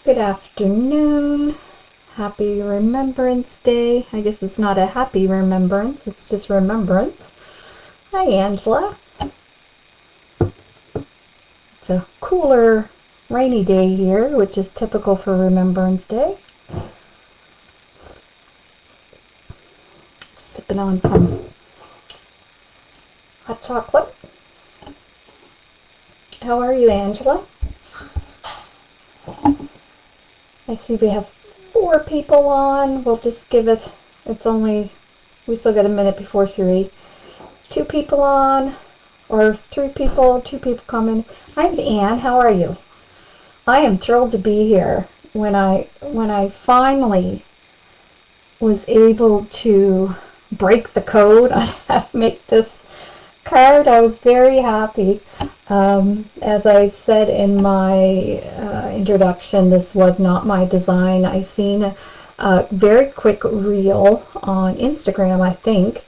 Good afternoon. Happy Remembrance Day. I guess it's not a happy remembrance, it's just remembrance. Hi, Angela. It's a cooler, rainy day here, which is typical for Remembrance Day. Sipping on some hot chocolate. How are you, Angela? I see we have 4 people on. We'll just give it, we still got a minute before 3. 2 people on, or 3 people, 2 people coming. Hi, Anne, how are you? I am thrilled to be here. When I finally was able to break the code on how to make this card, I was very happy. As I said in my introduction, this was not my design. I seen a very quick reel on Instagram, I think,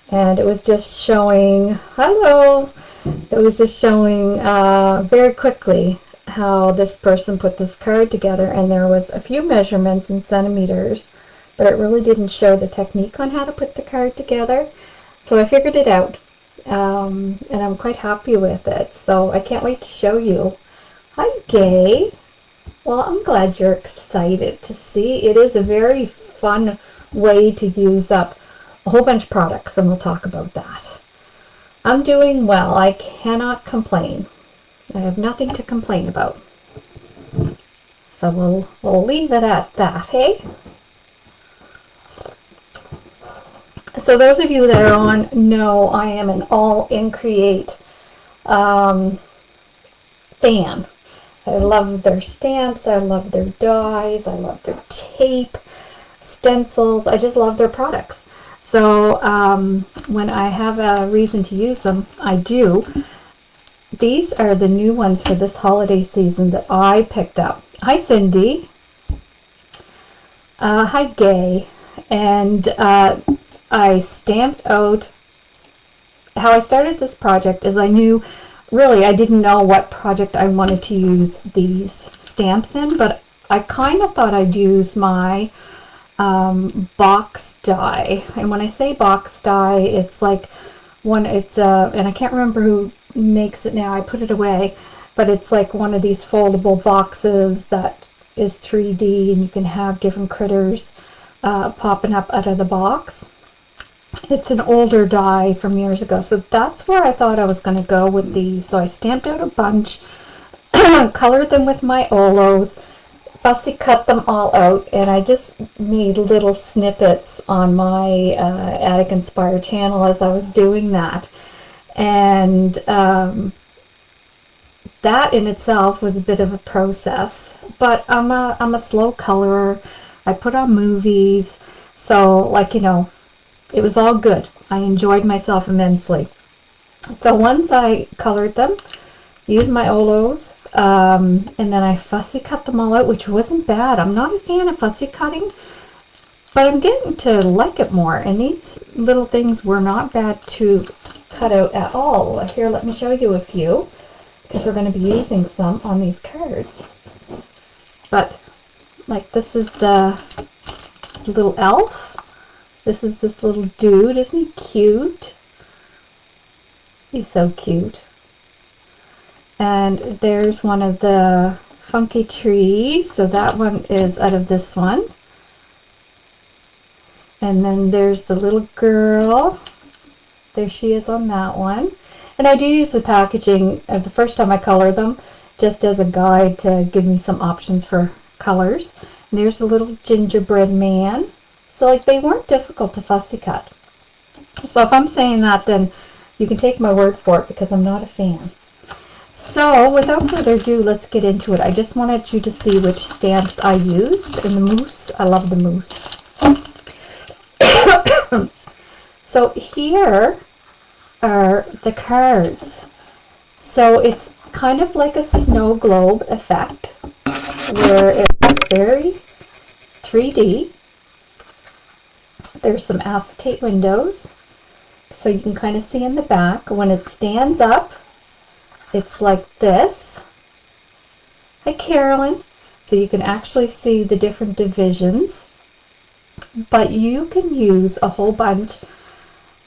and it was just showing, hello, it was just showing very quickly how this person put this card together, and there was a few measurements in centimeters, but it really didn't show the technique on how to put the card together. So I figured it out. And I'm quite happy with it, so I can't wait to show you. Hi, Gay. Well, I'm glad you're excited to see. It is a very fun way to use up a whole bunch of products, and we'll talk about that. I'm doing well. I cannot complain. I have nothing to complain about. So we'll leave it at that, hey? So those of you that are on know I am an AALL Create fan. I love their stamps, I love their dies, I love their tape, stencils, I just love their products. So when I have a reason to use them, I do. These are the new ones for this holiday season that I picked up. Hi, Cindy. Hi, Gay. And I stamped out, how I started this project is I knew, really I didn't know what project I wanted to use these stamps in, but I kind of thought I'd use my box die. And when I say box die, it's like one, it's and I can't remember who makes it now, I put it away, but it's like one of these foldable boxes that is 3D, and you can have different critters popping up out of the box. It's an older die from years ago, so that's where I thought I was going to go with these. So I stamped out a bunch, colored them with my Olos, fussy cut them all out, and I just made little snippets on my Attic Inspire channel as I was doing that. And that in itself was a bit of a process, but I'm a slow colorer. I put on movies, so like, you know, it was all good. I enjoyed myself immensely. So once I colored them, used my Olos, and then I fussy cut them all out, which wasn't bad. I'm not a fan of fussy cutting, but I'm getting to like it more. And these little things were not bad to cut out at all. Here, let me show you a few, because we're going to be using some on these cards. But like, this is the little elf. This is this little dude. Isn't he cute? He's so cute. And there's one of the funky trees. So that one is out of this one. And then there's the little girl. There she is on that one. And I do use the packaging. The first time I color them, just as a guide to give me some options for colors. And there's a little gingerbread man. So like they weren't difficult to fussy cut. So if I'm saying that, then you can take my word for it because I'm not a fan. So without further ado, let's get into it. I just wanted you to see which stamps I used. And the moose, I love the moose. So here are the cards. So it's kind of like a snow globe effect where it's very 3D. There's some acetate windows, so you can kind of see in the back. When it stands up, it's like this. Hi, Carolyn. So you can actually see the different divisions, but you can use a whole bunch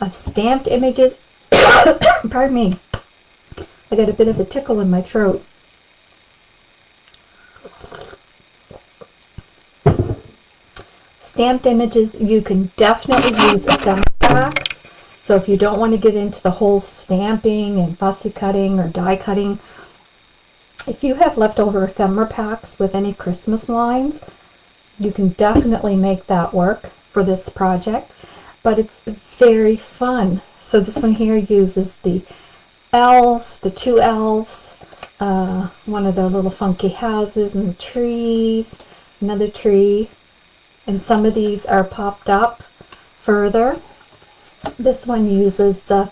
of stamped images. Pardon me. I got a bit of a tickle in my throat. Stamped images, you can definitely use ephemera packs. So if you don't want to get into the whole stamping and fussy cutting or die cutting, if you have leftover ephemera packs with any Christmas lines, you can definitely make that work for this project. But it's very fun. So this one here uses the elf, the two elves, one of the little funky houses and the trees, another tree. And some of these are popped up further. This one uses the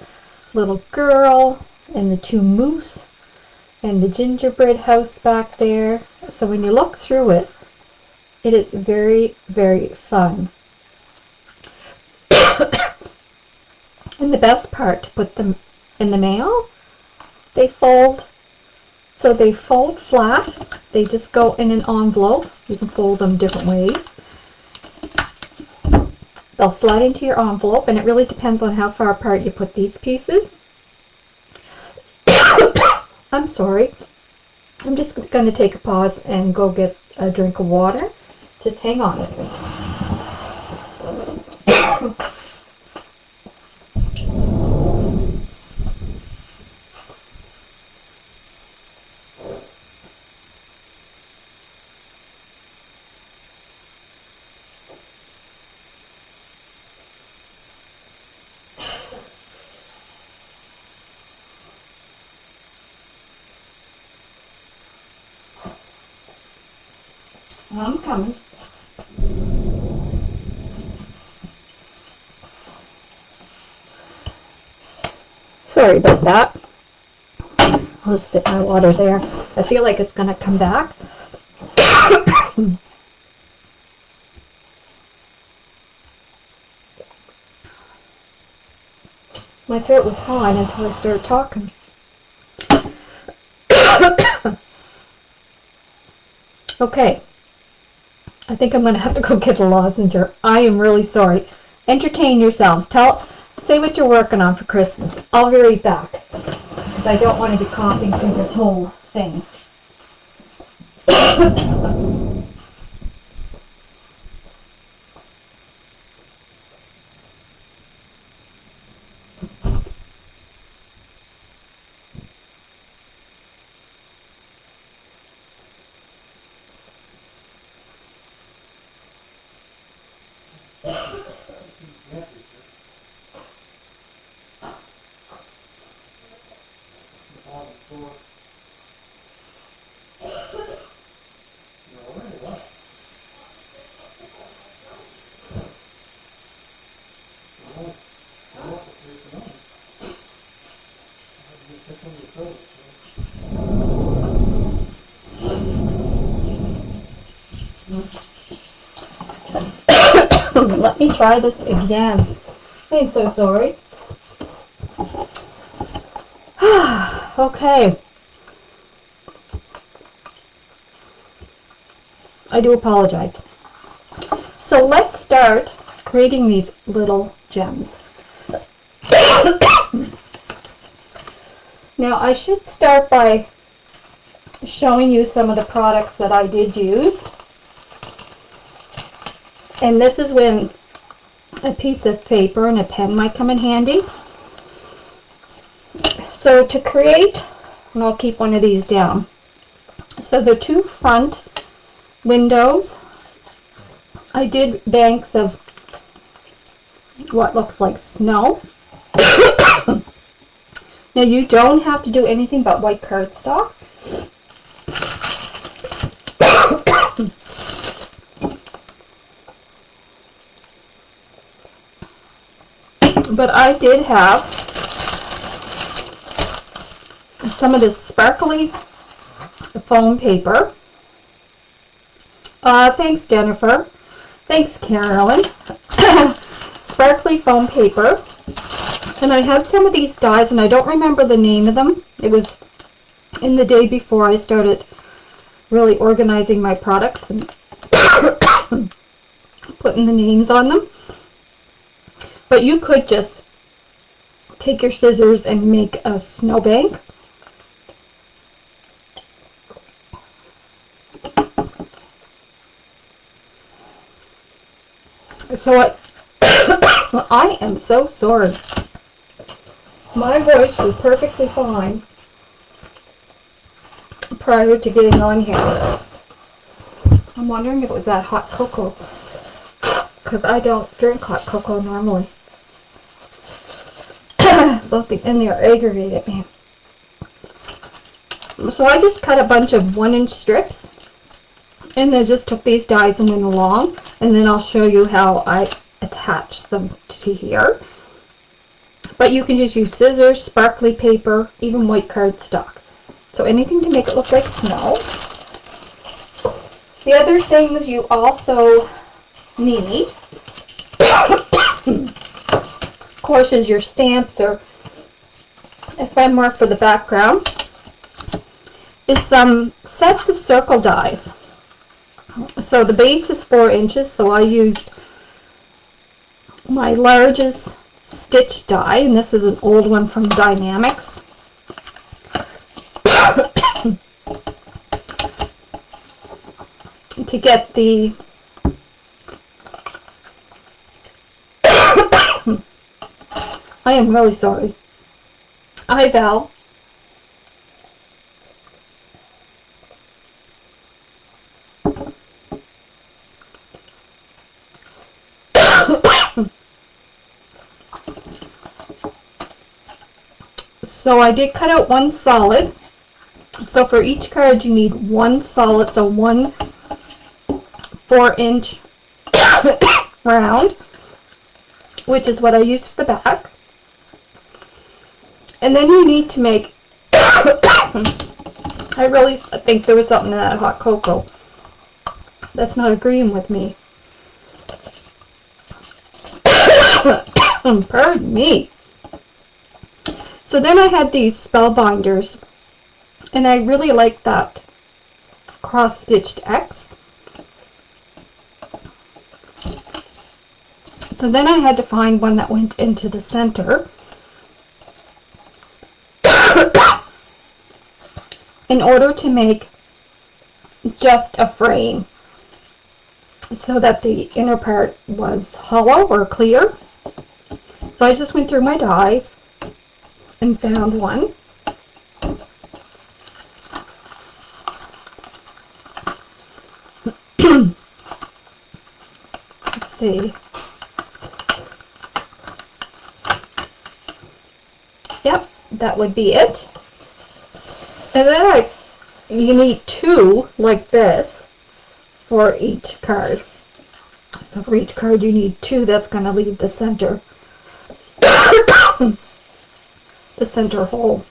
little girl and the two moose and the gingerbread house back there. So when you look through it, it is very, very fun. And the best part, to put them in the mail, they fold. So they fold flat. They just go in an envelope. You can fold them different ways. They'll slide into your envelope, and it really depends on how far apart you put these pieces. I'm sorry. I'm just going to take a pause and go get a drink of water. Just hang on with me. I'm coming. Sorry about that. I'll just stick my water there. I feel like it's going to come back. My throat was fine until I started talking. Okay. I think I'm going to have to go get a lozenge. I am really sorry. Entertain yourselves. Say what you're working on for Christmas. I'll be right back, because I don't want to be coughing through this whole thing. Let me try this again. I'm so sorry. Okay. I do apologize. So let's start creating these little gems. Now I should start by showing you some of the products that I did use. And this is when a piece of paper and a pen might come in handy. So to create, and I'll keep one of these down. So the two front windows, I did banks of what looks like snow. Now you don't have to do anything but white cardstock. But I did have some of this sparkly foam paper. Thanks, Jennifer. Thanks, Carolyn. Sparkly foam paper. And I had some of these dies, and I don't remember the name of them. It was in the day before I started really organizing my products and putting the names on them. But you could just take your scissors and make a snowbank. So I am so sorry. My voice was perfectly fine prior to getting on here. I'm wondering if it was that hot cocoa, because I don't drink hot cocoa normally. Something in there aggravated me. So I just cut a bunch of 1-inch strips, and then just took these dies and went along, and then I'll show you how I attach them to here. But you can just use scissors, sparkly paper, even white cardstock. So anything to make it look like snow. The other things you also need, of course, is your stamps or ephemera for the background, is some sets of circle dies. So the base is 4 inches, so I used my largest stitch die, and this is an old one from Dynamics. To get the I am really sorry. Hi, Val. So I did cut out one solid. So for each card you need one solid, so one 4-inch round, which is what I use for the back. And then you need to make, I really think there was something in that hot cocoa that's not agreeing with me. Pardon me. So then I had these spell binders, and I really like that cross-stitched X. So then I had to find one that went into the center in order to make just a frame so that the inner part was hollow or clear. So I just went through my dies and found one. Let's see. Yep, that would be it. And then you need 2 like this for each card. So for each card you need 2 that's going to leave the center. The center hole.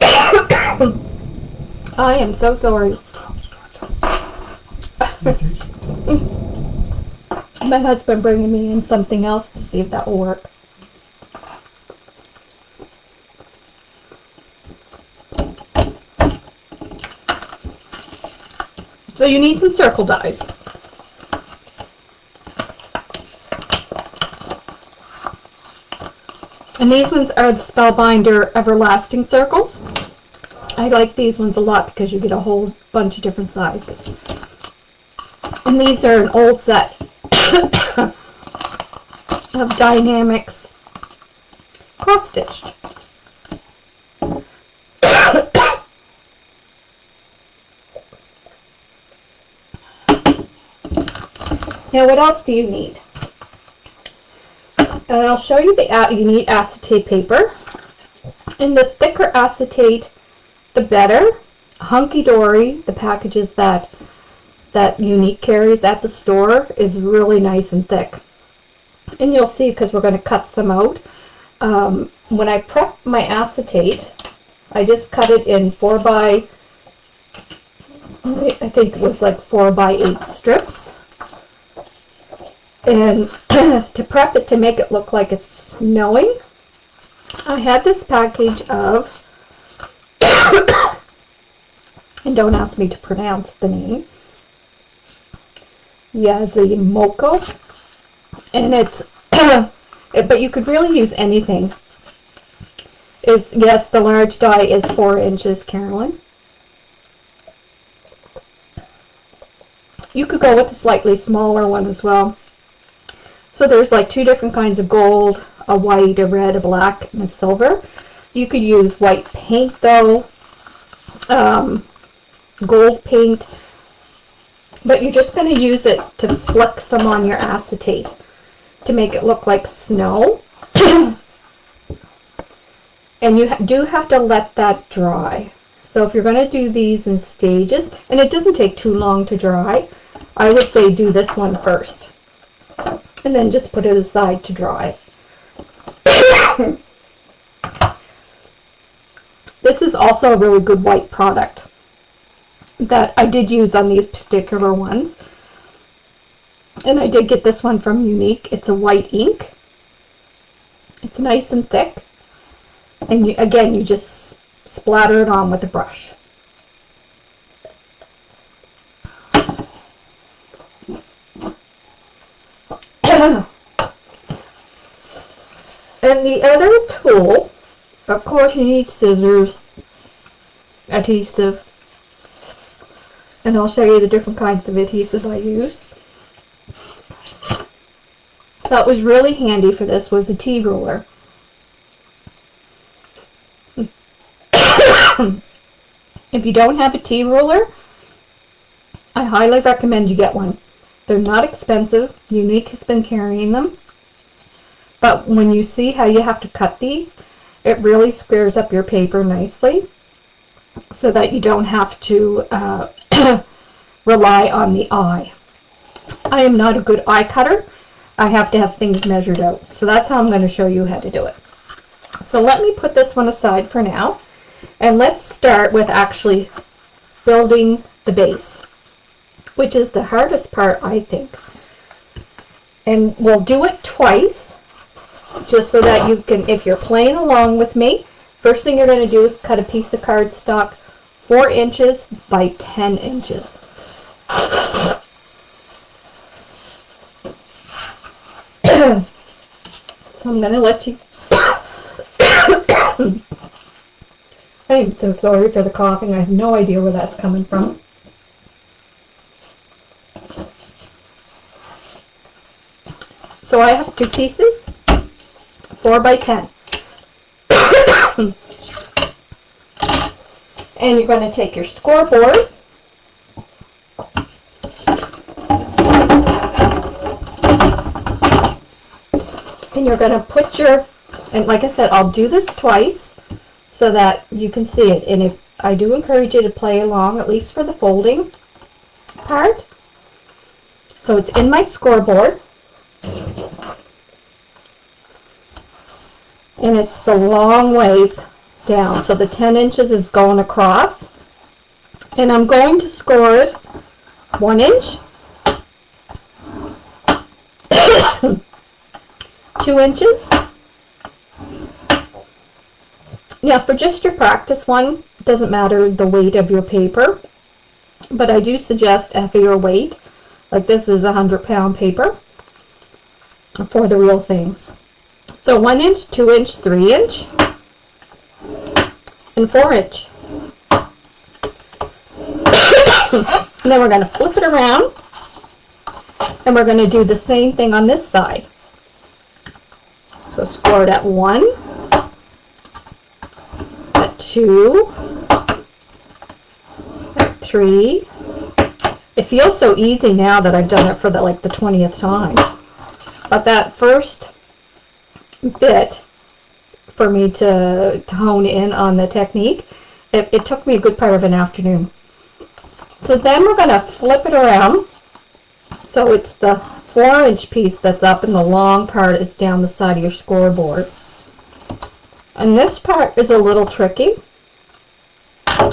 I am so sorry. My husband bringing me in something else to see if that will work. So you need some circle dies. And these ones are the Spellbinder Everlasting Circles. I like these ones a lot because you get a whole bunch of different sizes. And these are an old set of Dynamics cross-stitched. Now what else do you need? And I'll show you you need acetate paper. And the thicker acetate, the better. Hunky Dory, the packages that Unique carries at the store, is really nice and thick. And you'll see, because we're going to cut some out. When I prep my acetate, I just cut it in 4x, I think it was like 4x8 strips. And to prep it, to make it look like it's snowing, I had this package of, and don't ask me to pronounce the name, Yazimoco, and it's, but you could really use anything. Yes, the large die is 4 inches, Carolyn. You could go with a slightly smaller one as well. So there's like 2 different kinds of gold, a white, a red, a black, and a silver. You could use white paint though, gold paint, but you're just going to use it to flick some on your acetate to make it look like snow. And you do have to let that dry. So if you're going to do these in stages, and it doesn't take too long to dry, I would say do this one first. And then just put it aside to dry. This is also a really good white product that I did use on these particular ones. And I did get this one from Unique. It's a white ink. It's nice and thick. And again, you just splatter it on with a brush. And the other tool, of course, you need scissors, adhesive, and I'll show you the different kinds of adhesive I used. That was really handy for this was a tea ruler. If you don't have a tea ruler, I highly recommend you get one. They're not expensive. Unique has been carrying them. But when you see how you have to cut these, it really squares up your paper nicely so that you don't have to rely on the eye. I am not a good eye cutter. I have to have things measured out. So that's how I'm going to show you how to do it. So let me put this one aside for now. And let's start with actually building the base, which is the hardest part, I think. And we'll do it twice, just so that you can, if you're playing along with me, first thing you're going to do is cut a piece of cardstock 4 inches by 10 inches. So I'm going to let you... I am so sorry for the coughing. I have no idea where that's coming from. So I have 2 pieces, 4 by 10. And you're going to take your scoreboard and you're going to put your, and like I said, I'll do this twice so that you can see it. And if I do encourage you to play along, at least for the folding part. So it's in my scoreboard. And it's the long ways down. So the 10 inches is going across. And I'm going to score it 1 inch, 2 inches. Now for just your practice one, it doesn't matter the weight of your paper, but I do suggest a heavier weight. Like this is 100-pound paper for the real thing. So 1 inch, 2 inch, 3 inch, and 4 inch. And then we're going to flip it around, and we're going to do the same thing on this side. So score it at 1, at 2, at 3, It feels so easy now that I've done it for the 20th time. But that first bit for me to hone in on the technique, it took me a good part of an afternoon. So then we're going to flip it around. So it's the 4-inch piece that's up and the long part is down the side of your scoreboard. And this part is a little tricky,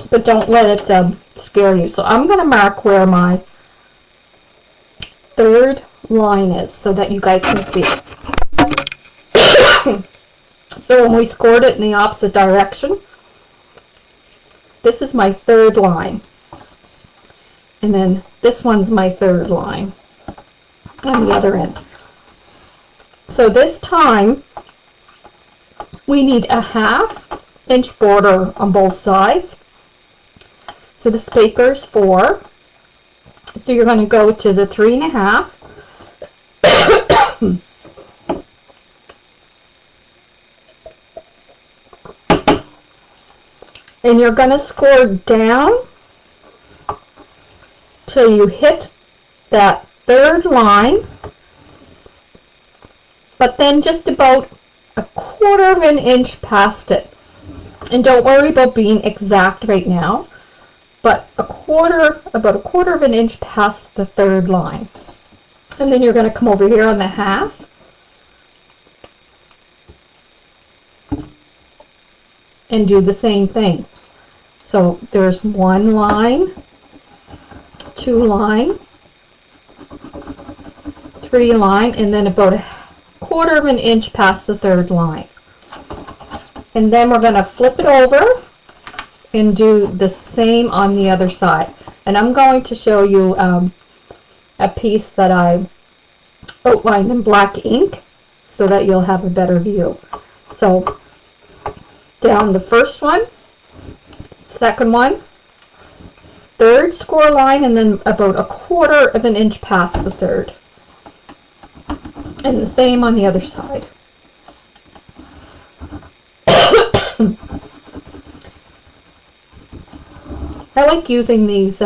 but don't let it scare you. So I'm going to mark where my third line is so that you guys can see it. So when we scored it in the opposite direction, this is my third line. And then this one's my third line on the other end. So this time we need a 1/2 inch border on both sides. So this paper is 4. So you're going to go to the 3.5. And you're going to score down till you hit that third line, but then just about 1/4 of an inch past it. And don't worry about being exact right now, but about a quarter of an inch past the third line. And then you're going to come over here on the 1/2 and do the same thing. So there's 1 line, 2 line, 3 line, and then about a 1/4 of an inch past the third line. And then we're going to flip it over and do the same on the other side. And I'm going to show you a piece that I outlined in black ink so that you'll have a better view. So down the first one, second one, third score line, and then about a 1/4 of an inch past the third. And the same on the other side. I like using these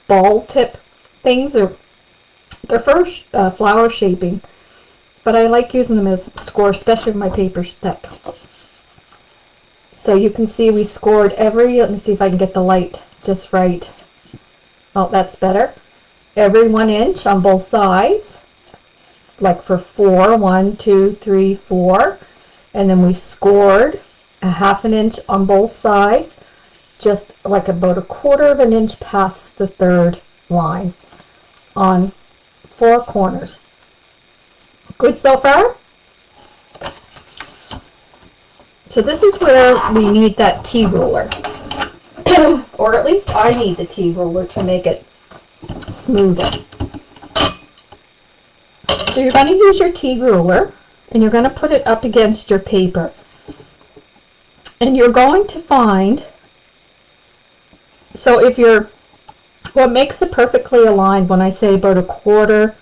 ball tip things. They're for flower shaping, but I like using them as score, especially if my paper's thick. So you can see we scored every, let me see if I can get the light just right. Oh, that's better. Every 1 inch on both sides, like for 4, 1, 2, 3, 4. And then we scored a 1/2 an inch on both sides, just like about a 1/4 of an inch past the third line on 4 corners. Good so far? So this is where we need that T-ruler. Or at least I need the T-ruler to make it smoother. So you're going to use your T-ruler and you're going to put it up against your paper. And you're going to find, so if you're, what makes it perfectly aligned when I say about a 1/4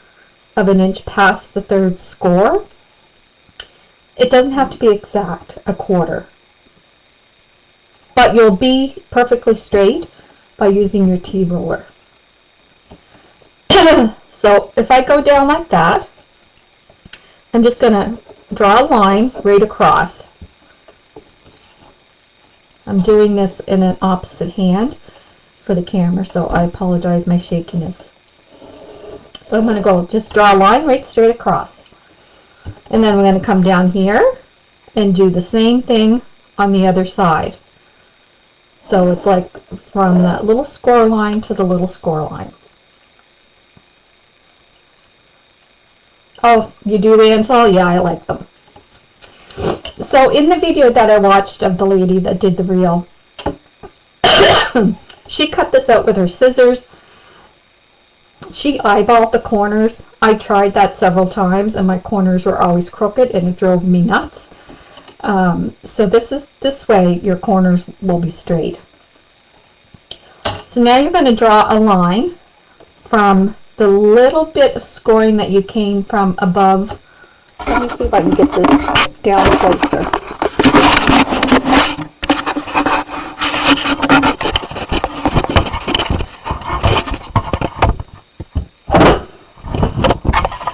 of an inch past the third score, it doesn't have to be exact, a 1/4. But you'll be perfectly straight by using your T-ruler. So if I go down like that, I'm just going to draw a line right across. I'm doing this in an opposite hand for the camera, so I apologize my shakiness. So I'm going to go just draw a line right straight across. And then we're going to come down here and do the same thing on the other side. So it's like from that little score line to the little score line. Oh, you do the install? Yeah, I like them. So in the video that I watched of the lady that did the reel, she cut this out with her scissors. She eyeballed the corners. I tried that several times and my corners were always crooked and it drove me nuts. So this way your corners will be straight. So now you're going to draw a line from the little bit of scoring that you came from above. Let me see if I can get this down closer.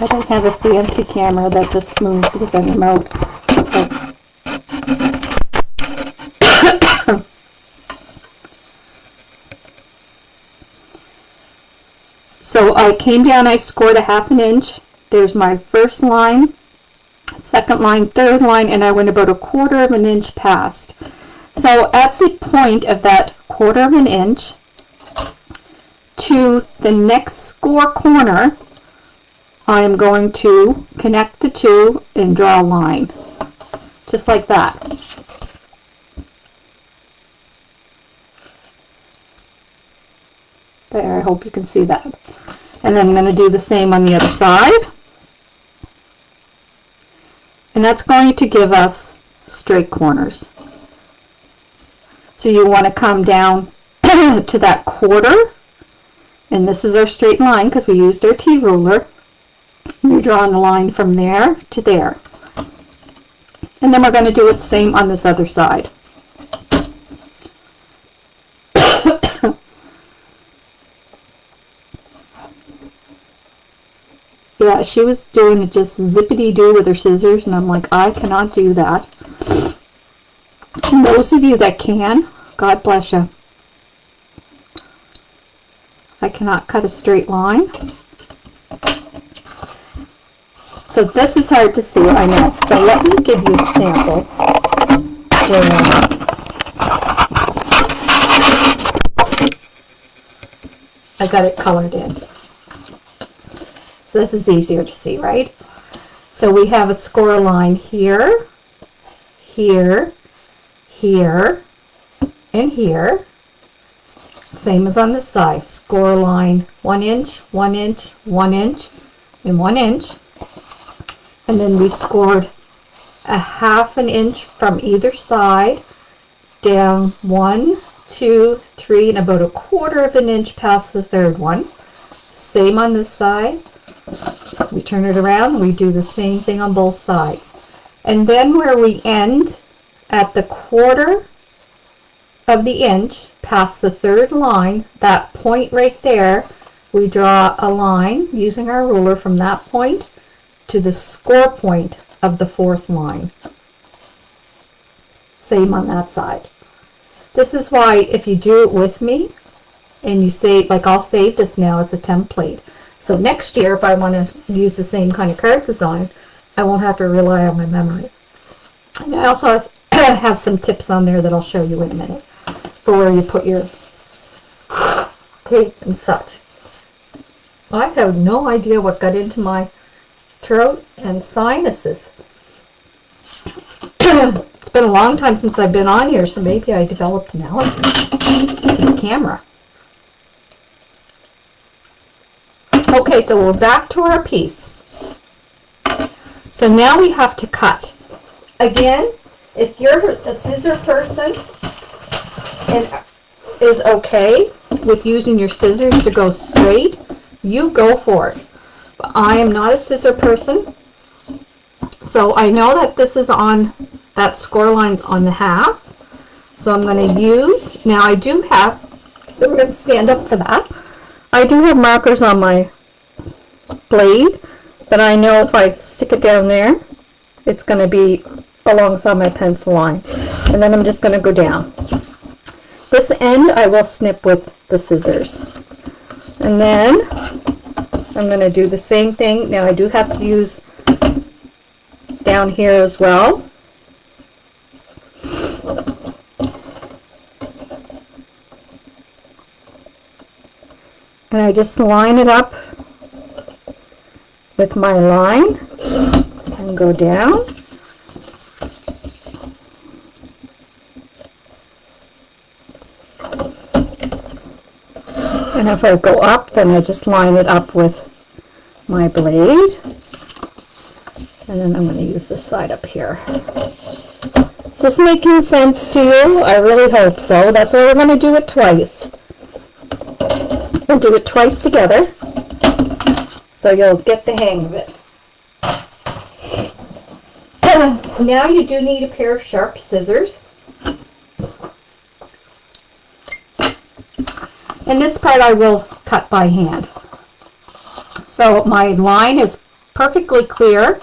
I don't have a fancy camera that just moves with a remote. So I came down, I scored a 1/2 inch. There's my first line, second line, third line, and I went about 1/4 inch past. So at the point of that 1/4 inch to the next score corner, I'm going to connect the two and draw a line, just like that. There, I hope you can see that. And then I'm going to do the same on the other side. And that's going to give us straight corners. So you want to come down to that 1/4, and this is our straight line because we used our T-ruler. You're drawing a line from there to there. And then we're going to do it the same on this other side. Yeah, she was doing it just zippity-doo with her scissors, and I'm like, I cannot do that. And those of you that can, God bless you. I cannot cut a straight line. So this is hard to see, I know. So let me give you a sample. I got it colored in. So this is easier to see, right? So we have a score line here, here, here, and here. Same as on this side. Score line 1 inch, 1 inch, 1 inch, and 1 inch. And then we scored a 1/2 inch from either side, down 1, 2, 3, and about 1/4 inch past the third one. Same on this side. We turn it around, we do the same thing on both sides. And then where we end at the 1/4 inch past the third line, that point right there, we draw a line using our ruler from that point to the score point of the 4th line. Same on that side. This is why if you do it with me and you save, like I'll save this now as a template. So next year, if I want to use the same kind of card design, I won't have to rely on my memory. And I also have some tips on there that I'll show you in a minute for where you put your tape and such. I have no idea what got into my throat and sinuses. It's been a long time since I've been on here, so maybe I developed an allergy to the camera. Okay, so we're back to our piece. So now we have to cut. Again, if you're a scissor person and is okay with using your scissors to go straight, you go for it. But I am not a scissor person, so I know that this is on, that score line's on the 1/2. So I'm going to use, now I do have, we're going to stand up for that. I do have markers on my blade that I know if I stick it down there, it's going to be alongside my pencil line. And then I'm just going to go down. This end I will snip with the scissors. And then I'm going to do the same thing. Now I do have to use down here as well. And I just line it up with my line and go down. And if I go up, then I just line it up with my blade. And then I'm going to use this side up here. Is this making sense to you? I really hope so. That's why we're going to do it twice. We'll do it twice together, so you'll get the hang of it. Now you do need a pair of sharp scissors. And this part I will cut by hand. So my line is perfectly clear,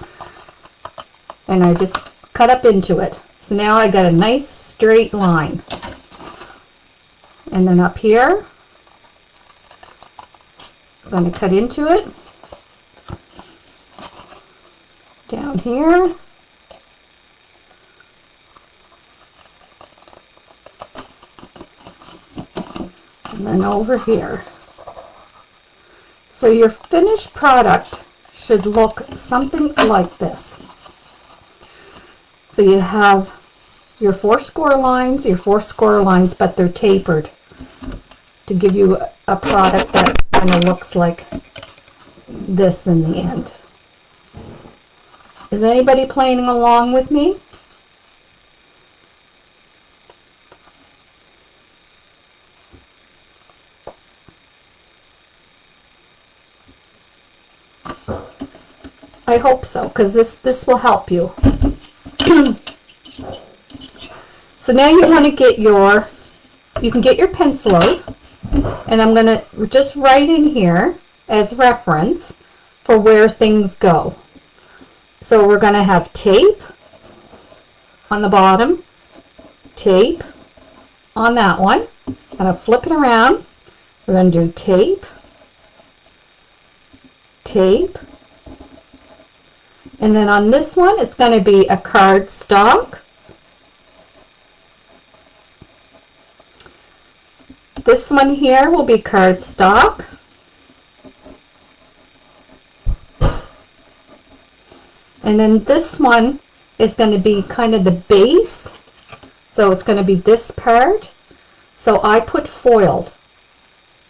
and I just cut up into it. So now I got a nice straight line. And then up here, I'm going to cut into it. Down here. And then over here. So your finished product should look something like this. So you have your four score lines, but they're tapered to give you a product that kind of looks like this in the end. Is anybody playing along with me? I hope so, because this will help you. So now you want to get you can get your pencil out, and I'm going to just write in here as reference for where things go. So we're going to have tape on the bottom, tape on that one. I'm going to flip it around. We're going to do tape, tape, and then on this one it's going to be a cardstock. This one here will be cardstock. And then this one is going to be kind of the base. So it's going to be this part. So I put foiled.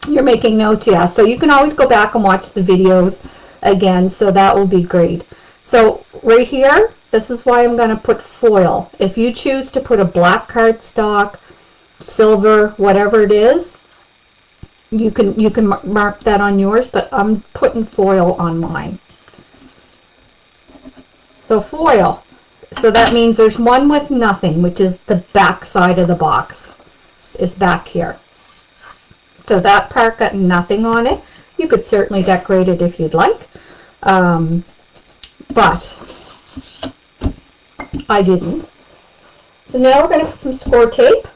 You're making notes, yeah. So you can always go back and watch the videos again. So that will be great. So right here, this is why I'm going to put foil. If you choose to put a black cardstock, silver, whatever it is, you can mark that on yours, but I'm putting foil on mine. So foil. So that means there's one with nothing, which is the back side of the box. Is back here. So that part got nothing on it. You could certainly decorate it if you'd like. But I didn't. So now we're going to put some score tape.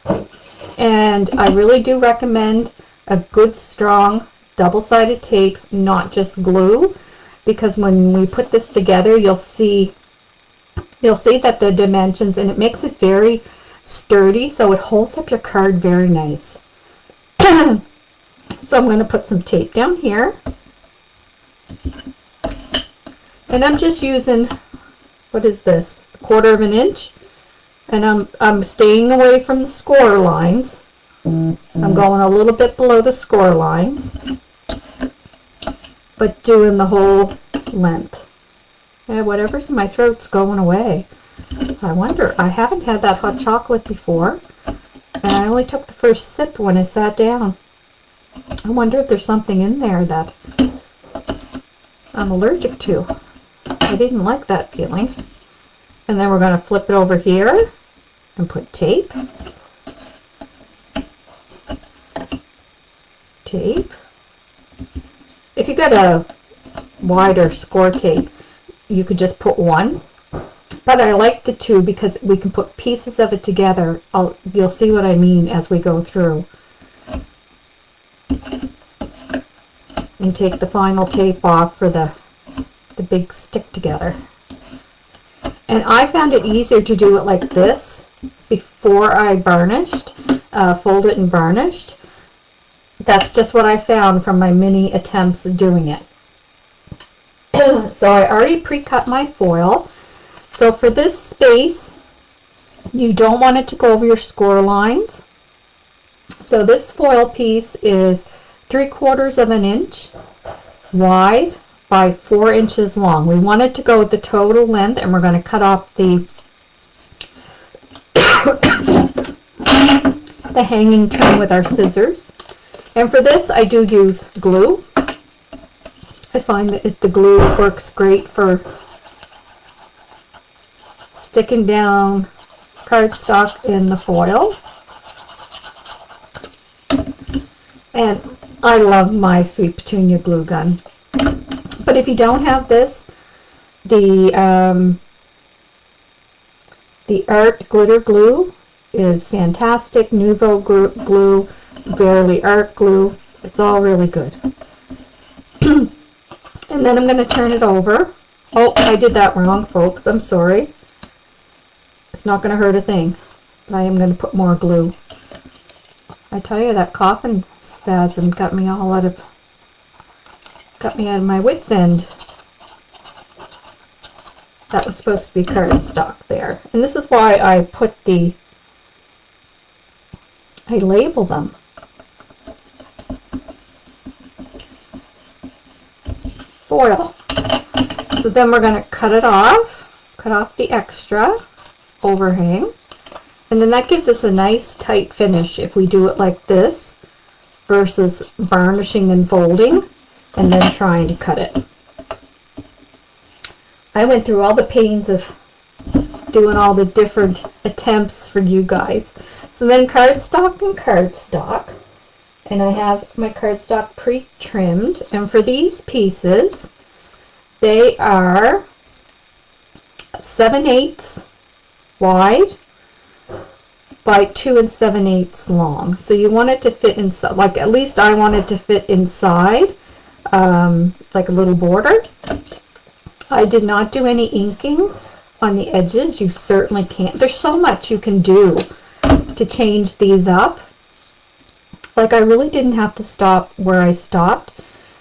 And I really do recommend a good strong double-sided tape, not just glue, because when we put this together, you'll see that the dimensions, and it makes it very sturdy, so it holds up your card very nice. So I'm going to put some tape down here, and I'm just using, what is this, 1/4 of an inch, and I'm staying away from the score lines. I'm going a little bit below the score lines, but doing the whole length. Yeah, whatever's in my throat's going away. So I wonder, I haven't had that hot chocolate before, and I only took the first sip when I sat down. I wonder if there's something in there that I'm allergic to. I didn't like that feeling. And then we're going to flip it over here and put tape. Tape. If you got a wider score tape, you could just put one, but I like the two because we can put pieces of it together. You'll see what I mean as we go through. And take the final tape off for the big stick together. And I found it easier to do it like this before I varnished, fold it and varnished. That's just what I found from my many attempts doing it. So I already pre-cut my foil. So for this space, you don't want it to go over your score lines. So this foil piece is 3/4 of an inch wide by 4 inches long. We want it to go with the total length, and we're going to cut off the the hanging trim with our scissors. And for this, I do use glue. I find that the glue works great for sticking down cardstock in the foil. And I love my Sweet Petunia glue gun. But if you don't have this, the Art glitter glue is fantastic. Nuvo glue, Barely Art glue. It's all really good. And then I'm going to turn it over. Oh, I did that wrong, folks. I'm sorry. It's not going to hurt a thing. But I am going to put more glue. I tell you, that coughing spasm got me out of my wits' end. That was supposed to be cardstock there. And this is why I label them. Foil. So then we're going to cut off the extra overhang. And then that gives us a nice tight finish if we do it like this versus varnishing and folding and then trying to cut it. I went through all the pains of doing all the different attempts for you guys. So then cardstock and cardstock. And I have my cardstock pre-trimmed. And for these pieces, they are 7/8 wide by 2 7/8 long. So you want it to fit inside, like at least I want it to fit inside, like a little border. I did not do any inking on the edges. You certainly can't. There's so much you can do to change these up. Like, I really didn't have to stop where I stopped.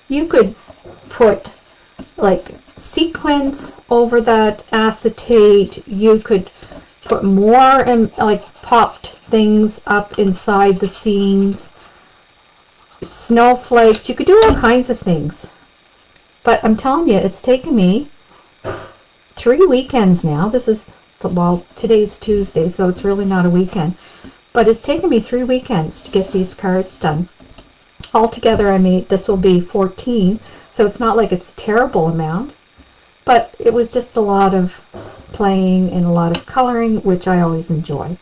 You could put like sequins over that acetate. You could put more and like popped things up inside the seams, snowflakes. You could do all kinds of things. But I'm telling you, it's taken me 3 weekends now. This is, well, today's Tuesday, so it's really not a weekend. But it's taken me 3 weekends to get these cards done. Altogether, this will be 14, so it's not like it's a terrible amount. But it was just a lot of playing and a lot of coloring, which I always enjoy.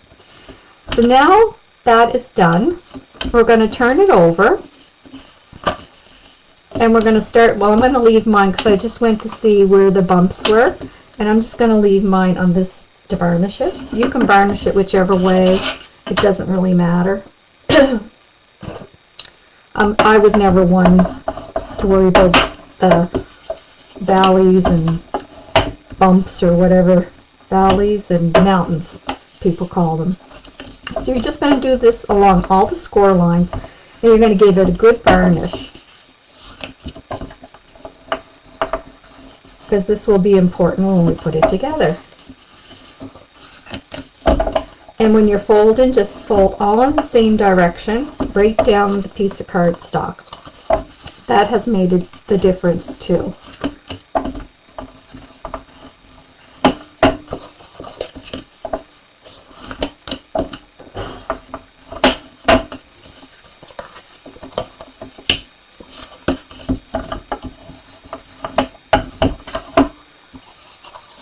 So now that is done, we're going to turn it over. And we're going to start, well, I'm going to leave mine because I just went to see where the bumps were. And I'm just going to leave mine on this to varnish it. You can varnish it whichever way. It doesn't really matter. I was never one to worry about the valleys and bumps or whatever. Valleys and mountains, people call them. So you're just going to do this along all the score lines. And you're going to give it a good varnish. Because this will be important when we put it together. And when you're folding, just fold all in the same direction, right down the piece of cardstock. That has made the difference too.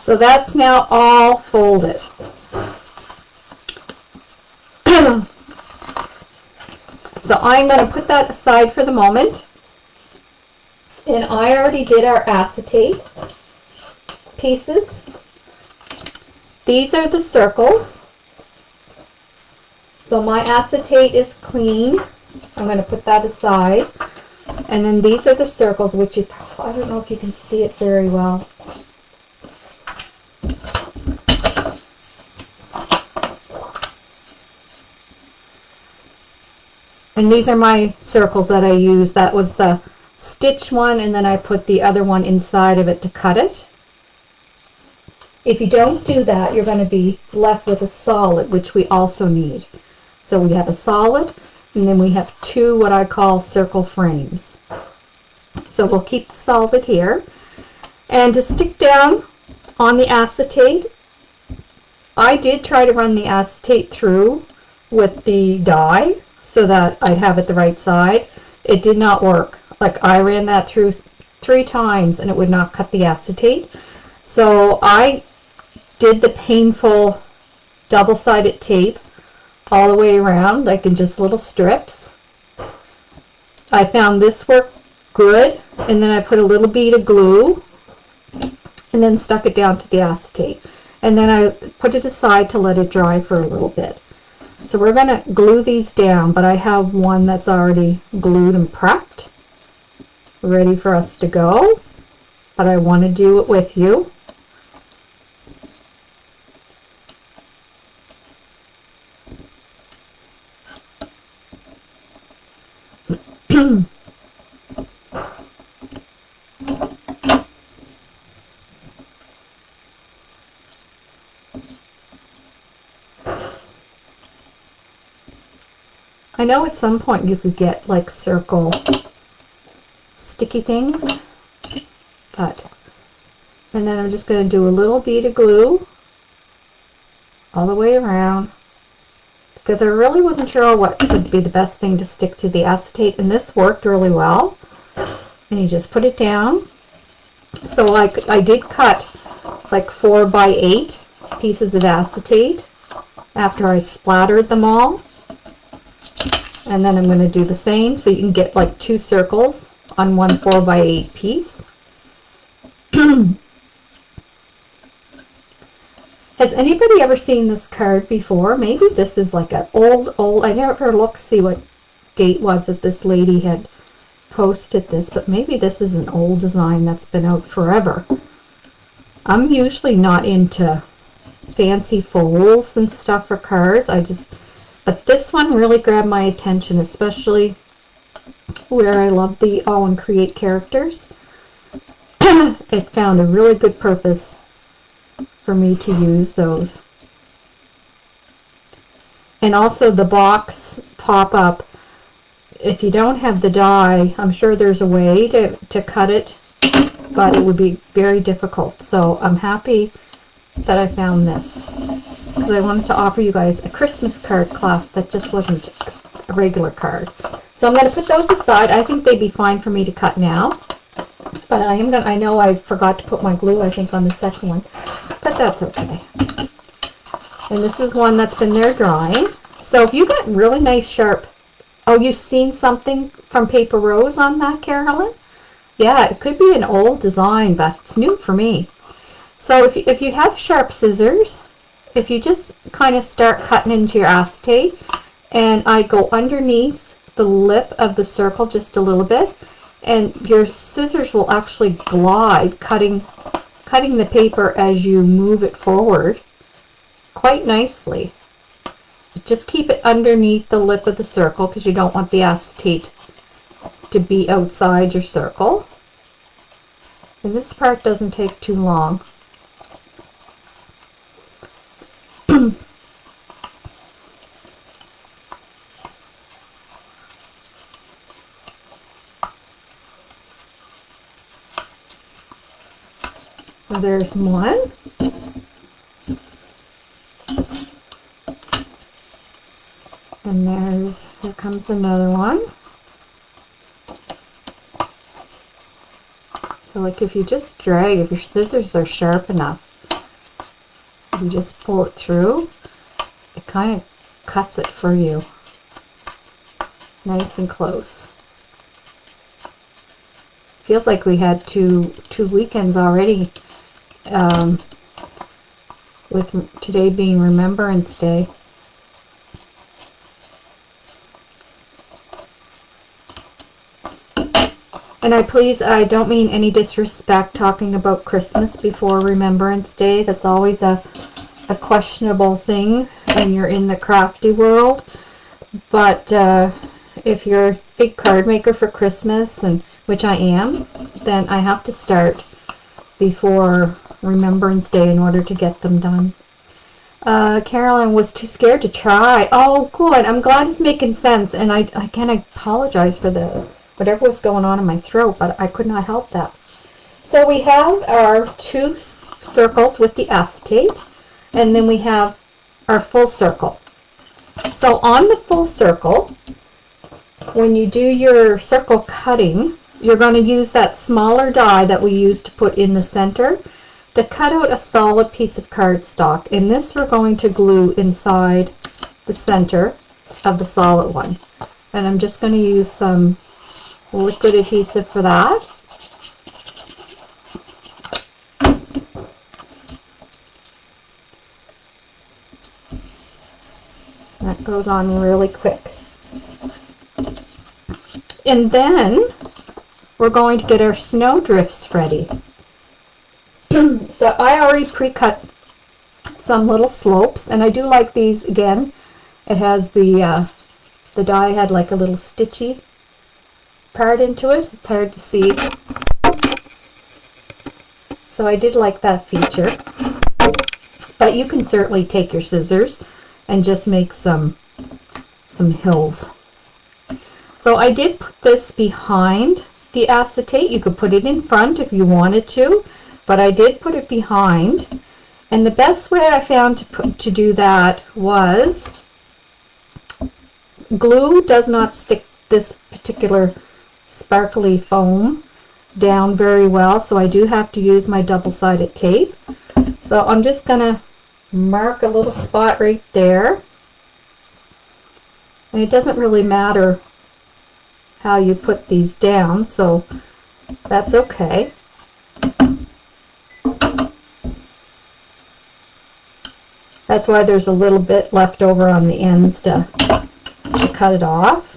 So that's now all folded. So I'm going to put that aside for the moment. And I already did our acetate pieces. These are the circles. So my acetate is clean. I'm going to put that aside. And then these are the circles, which I don't know if you can see it very well. And these are my circles that I used. That was the stitch one, and then I put the other one inside of it to cut it. If you don't do that, you're going to be left with a solid, which we also need. So we have a solid, and then we have two what I call circle frames. So we'll keep the solid here. And to stick down on the acetate, I did try to run the acetate through with the die, so that I'd have it the right side. It did not work. Like, I ran that through 3 times and it would not cut the acetate. So I did the painful double-sided tape all the way around, like in just little strips. I found this worked good, and then I put a little bead of glue and then stuck it down to the acetate. And then I put it aside to let it dry for a little bit. So we're going to glue these down, but I have one that's already glued and prepped, ready for us to go, but I want to do it with you. I know at some point you could get like circle sticky things, but, and then I'm just going to do a little bead of glue all the way around, because I really wasn't sure what would be the best thing to stick to the acetate, and this worked really well. And you just put it down. So like I did cut like 4 by 8 pieces of acetate after I splattered them all. And then I'm going to do the same, so you can get like 2 circles on one 4 by 8 piece. Has anybody ever seen this card before? Maybe this is like an old, I never looked to see what date was that this lady had posted this, but maybe this is an old design that's been out forever. I'm usually not into fancy folds and stuff for cards. But this one really grabbed my attention, especially where I love the AALL Create characters. It found a really good purpose for me to use those. And also the box pop-up, if you don't have the die, I'm sure there's a way to cut it, but it would be very difficult. So I'm happy that I found this, because I wanted to offer you guys a Christmas card class that just wasn't a regular card. So I'm going to put those aside. I think they'd be fine for me to cut now. But I know I forgot to put my glue, I think, on the second one. But that's okay. And this is one that's been there drying. So if you got really nice sharp... Oh, you've seen something from Paper Rose on that, Carolyn? Yeah, it could be an old design, but it's new for me. So if you have sharp scissors, if you just kind of start cutting into your acetate, and I go underneath the lip of the circle just a little bit, and your scissors will actually glide, cutting the paper as you move it forward quite nicely. Just keep it underneath the lip of the circle, because you don't want the acetate to be outside your circle. And this part doesn't take too long. So there's one. And here comes another one. So like if you just drag, if your scissors are sharp enough, you just pull it through, it kind of cuts it for you. Nice and close. Feels like we had two weekends already, with today being Remembrance Day. And I don't mean any disrespect talking about Christmas before Remembrance Day. That's always a questionable thing when you're in the crafty world. But if you're a big card maker for Christmas, and which I am, then I have to start before Remembrance Day in order to get them done. Carolyn was too scared to try. Oh, good. I'm glad it's making sense. And I can't apologize for whatever was going on in my throat, but I could not help that. So we have our 2 circles with the acetate, and then we have our full circle. So on the full circle, when you do your circle cutting, you're going to use that smaller die that we used to put in the center to cut out a solid piece of cardstock. And this we're going to glue inside the center of the solid one. And I'm just going to use some liquid adhesive for that. That goes on really quick. And then we're going to get our snow drifts ready. So I already pre-cut some little slopes, and I do like these. Again, it has the die had like a little stitchy part into it. It's hard to see, so I did like that feature. But you can certainly take your scissors and just make some hills. So I did put this behind the acetate. You could put it in front if you wanted to, but I did put it behind. And the best way I found to do that was glue does not stick this particular sparkly foam down very well, so I do have to use my double-sided tape. So I'm just gonna mark a little spot right there, and it doesn't really matter how you put these down, so that's okay. That's why there's a little bit left over on the ends to cut it off.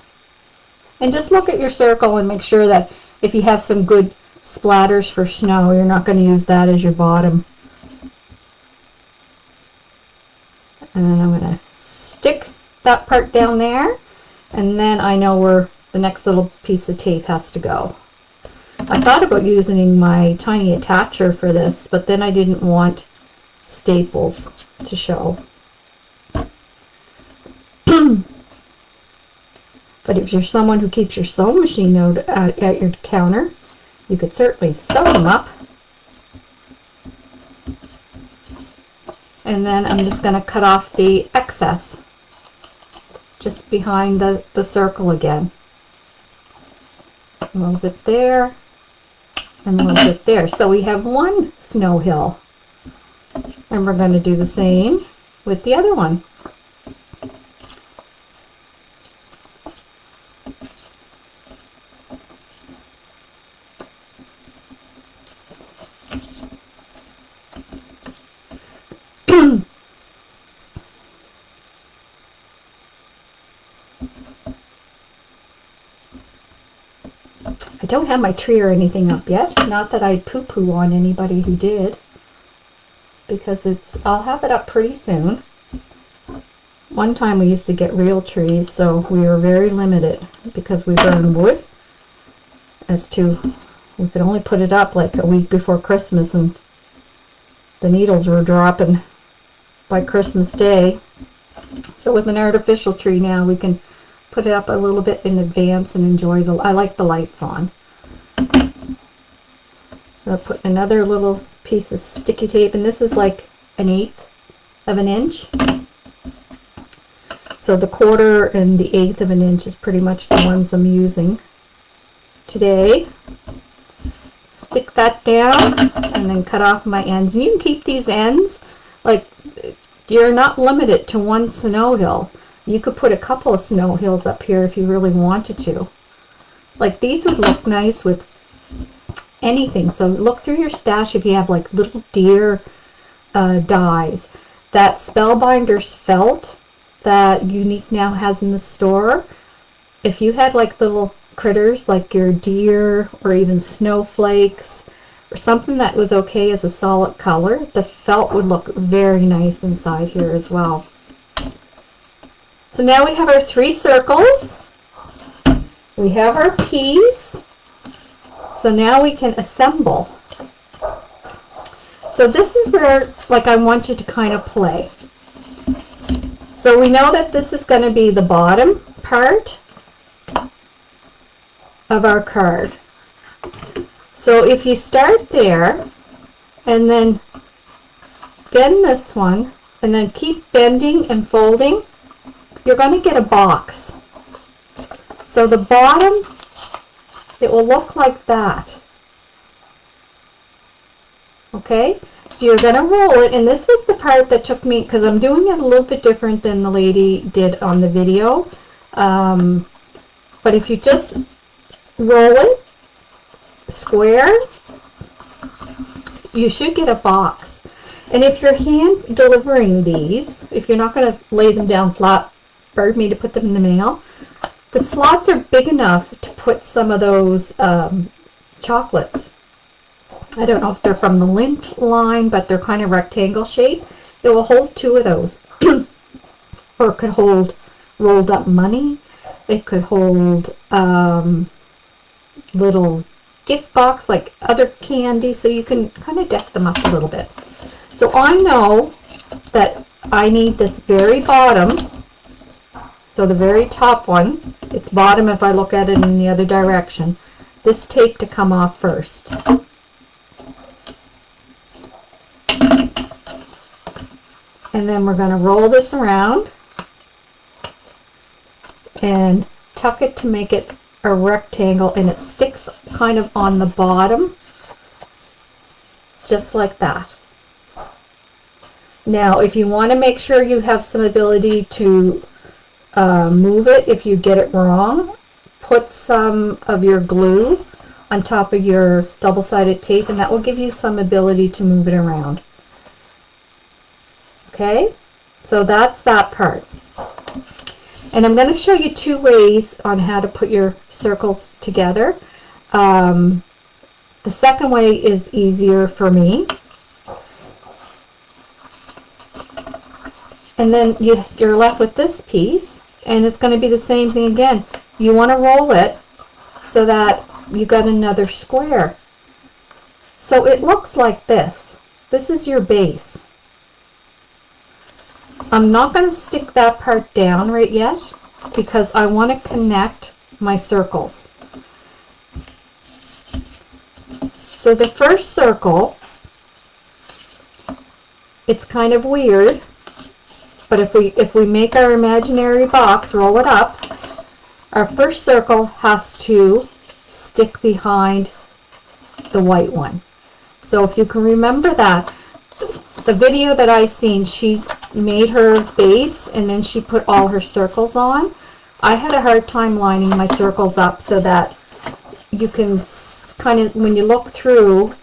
And just look at your circle and make sure that if you have some good splatters for snow, you're not going to use that as your bottom. And then I'm going to stick that part down there, and then I know where the next little piece of tape has to go. I thought about using my tiny attacher for this, but then I didn't want staples to show. But if you're someone who keeps your sewing machine out at your counter, you could certainly sew them up. And then I'm just going to cut off the excess just behind the circle again. A little bit there and a little bit there. So we have one snow hill. And we're going to do the same with the other one. I don't have my tree or anything up yet. Not that I'd poo-poo on anybody who did, because I'll have it up pretty soon. One time we used to get real trees, so we were very limited because we burn wood as to we could only put it up like a week before Christmas, and the needles were dropping by Christmas Day. So with an artificial tree now, we can put it up a little bit in advance and enjoy I like the lights on. So I'll put another little piece of sticky tape, and this is like 1/8 of an inch. So the 1/4 and the 1/8 of an inch is pretty much the ones I'm using today. Stick that down and then cut off my ends. And you can keep these ends, like, you're not limited to one snow hill. You could put a couple of snow hills up here if you really wanted to. Like, these would look nice with anything. So look through your stash if you have like little deer dies. That Spellbinders felt that Unique now has in the store, if you had like little critters like your deer or even snowflakes or something that was okay as a solid color, the felt would look very nice inside here as well. So now we have our 3 circles. We have our piece. So now we can assemble. So this is where, like, I want you to kind of play. So we know that this is going to be the bottom part of our card. So if you start there and then bend this one and then keep bending and folding, you're going to get a box. So the bottom, it will look like that. Okay, so you're going to roll it, and this was the part that took me, because I'm doing it a little bit different than the lady did on the video. But if you just roll it square, you should get a box. And if you're hand delivering these, if you're not going to lay them down flat pardon me, to put them in the mail. The slots are big enough to put some of those chocolates. I don't know if they're from the Lindt line, but they're kind of rectangle shape. It will hold 2 of those. Or it could hold rolled up money. It could hold little gift box like other candy, so you can kind of deck them up a little bit. So I know that I need this very bottom, so the very top one, it's bottom if I look at it in the other direction, this tape to come off first. And then we're going to roll this around and tuck it to make it a rectangle, and it sticks kind of on the bottom, just like that. Now, if you want to make sure you have some ability to move it if you get it wrong, put some of your glue on top of your double-sided tape, and that will give you some ability to move it around. Okay, so that's that part. And I'm going to show you 2 ways on how to put your circles together. The second way is easier for me. And then you're left with this piece, and it's going to be the same thing again. You want to roll it so that you got another square. So it looks like this. This is your base. I'm not going to stick that part down right yet because I want to connect my circles. So the first circle, it's kind of weird, but if we make our imaginary box, roll it up, our first circle has to stick behind the white one. So if you can remember that, the video that I seen, she made her base and then she put all her circles on. I had a hard time lining my circles up so that you can kind of, when you look through,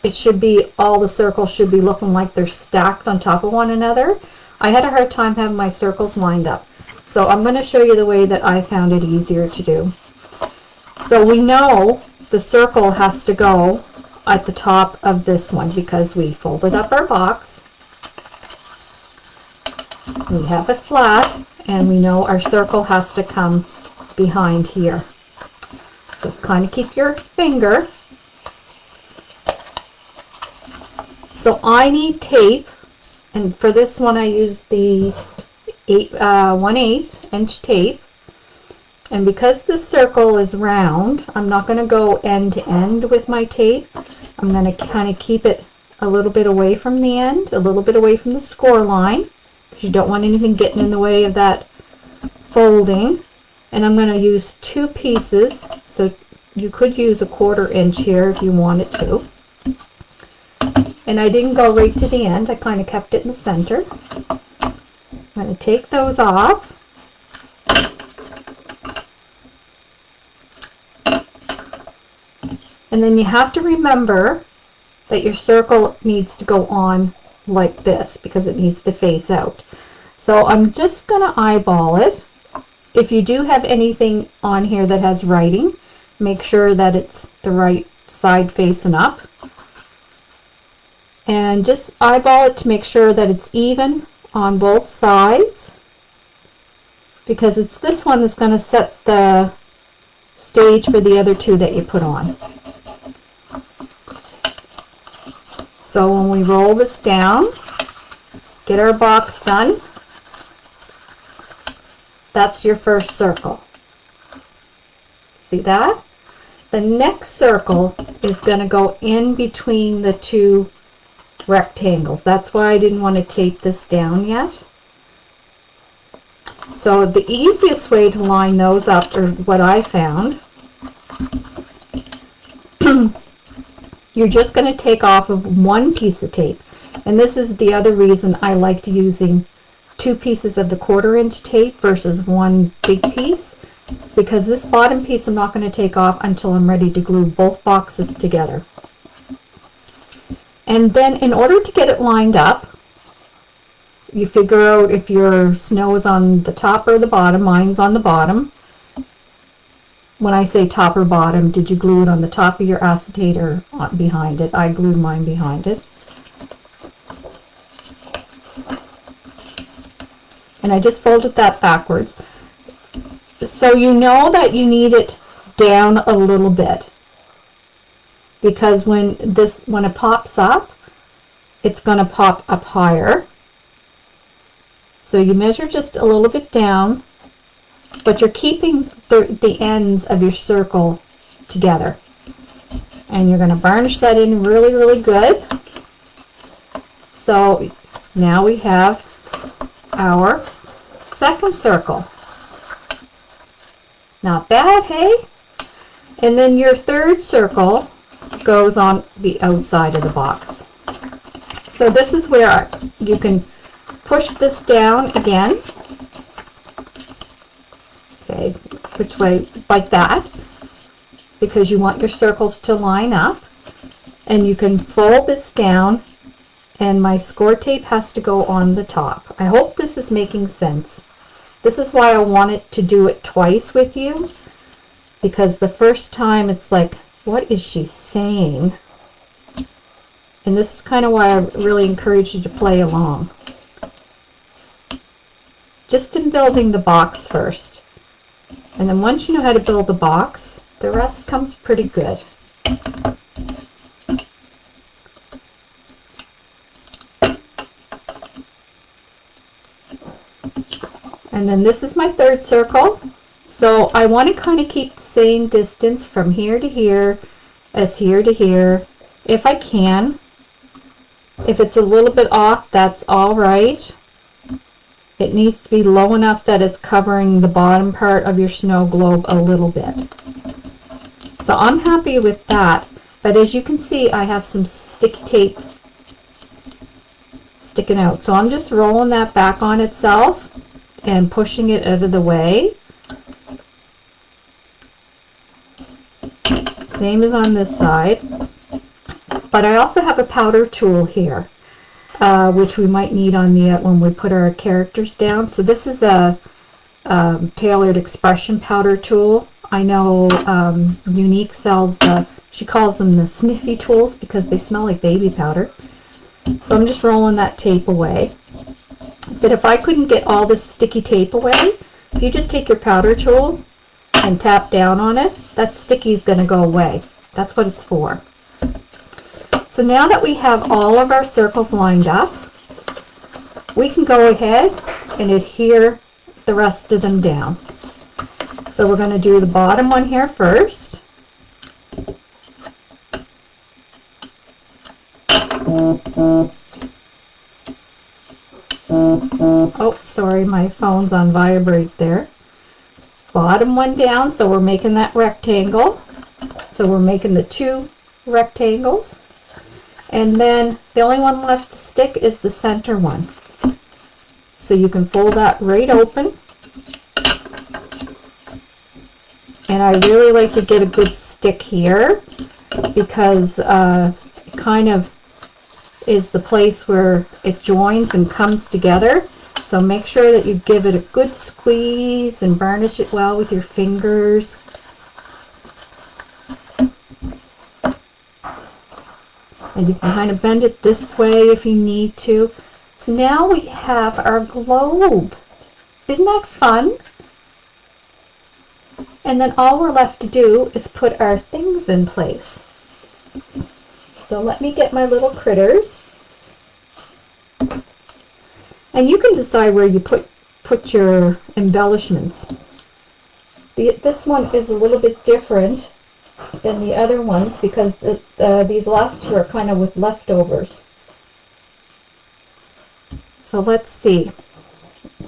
it should be, all the circles should be looking like they're stacked on top of one another. I had a hard time having my circles lined up. So I'm going to show you the way that I found it easier to do. So we know the circle has to go at the top of this one because we folded up our box. We have it flat, and we know our circle has to come behind here. So kind of keep your finger. So I need tape, and for this one I use the 1/8 inch tape. And because this circle is round, I'm not going to go end to end with my tape. I'm going to kind of keep it a little bit away from the end, a little bit away from the score line, because you don't want anything getting in the way of that folding. And I'm going to use 2 pieces, so you could use a 1/4 inch here if you wanted to. And I didn't go right to the end, I kind of kept it in the center. I'm going to take those off. And then you have to remember that your circle needs to go on like this because it needs to face out. So I'm just going to eyeball it. If you do have anything on here that has writing, make sure that it's the right side facing up. And just eyeball it to make sure that it's even on both sides, because it's this one that's going to set the stage for the other 2 that you put on. So when we roll this down, get our box done, that's your first circle. See that? The next circle is going to go in between the 2 rectangles. That's why I didn't want to tape this down yet. So the easiest way to line those up, or what I found, you're just going to take off of 1 piece of tape. And this is the other reason I liked using 2 pieces of the 1/4 inch tape versus 1 big piece, because this bottom piece I'm not going to take off until I'm ready to glue both boxes together. And then in order to get it lined up, You figure out if your snow is on the top or the bottom. Mine's on the bottom. When I say top or bottom, did you glue it on the top of your acetate or behind it? I glued mine behind it. And I just folded that backwards. So you know that you need it down a little bit, because when it pops up, it's going to pop up higher. So you measure just a little bit down, but you're keeping the ends of your circle together. And you're going to burnish that in really, really good. So now we have our second circle. Not bad, hey? And then your third circle goes on the outside of the box. So this is where you can push this down again. Okay, which way? Like that, because you want your circles to line up. And you can fold this down, and my score tape has to go on the top. I hope this is making sense. This is why I wanted to do it twice with you, because the first time it's like, what is she saying? And this is kind of why I really encourage you to play along. Just in building the box first. And then once you know how to build the box, the rest comes pretty good. And then this is my third circle. So I want to kind of keep the same distance from here to here as here to here, if I can. If it's a little bit off, that's all right. It needs to be low enough that it's covering the bottom part of your snow globe a little bit. So I'm happy with that. But as you can see, I have some sticky tape sticking out. So I'm just rolling that back on itself and pushing it out of the way. Same as on this side. But I also have a powder tool here, which we might need on the when we put our characters down. So this is a tailored expression powder tool. I know Unique sells she calls them the sniffy tools because they smell like baby powder. So I'm just rolling that tape away. But if I couldn't get all this sticky tape away, if you just take your powder tool and tap down on it, that sticky is going to go away. That's what it's for. So now that we have all of our circles lined up, we can go ahead and adhere the rest of them down. So we're going to do the bottom one here first. Oh, sorry, my phone's on vibrate there. Bottom one down, so we're making that rectangle. So we're making the two rectangles. And then the only one left to stick is the center one. So you can fold that right open. And I really like to get a good stick here because it kind of is the place where it joins and comes together. So make sure that you give it a good squeeze and burnish it well with your fingers. And you can kind of bend it this way if you need to. So now we have our globe. Isn't that fun? And then all we're left to do is put our things in place. So let me get my little critters. And you can decide where you put your embellishments. This one is a little bit different than the other ones because these last two are kind of with leftovers. So let's see.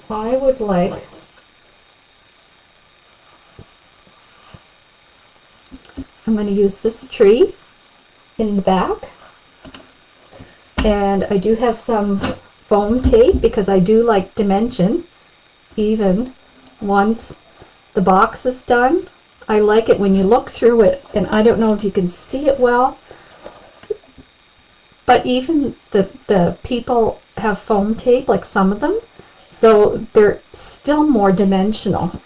I would like I'm going to use this tree in the back, and I do have some foam tape because I do like dimension even once the box is done. I like it when you look through it, and I don't know if you can see it well, but even the people have foam tape, like some of them, so they're still more dimensional.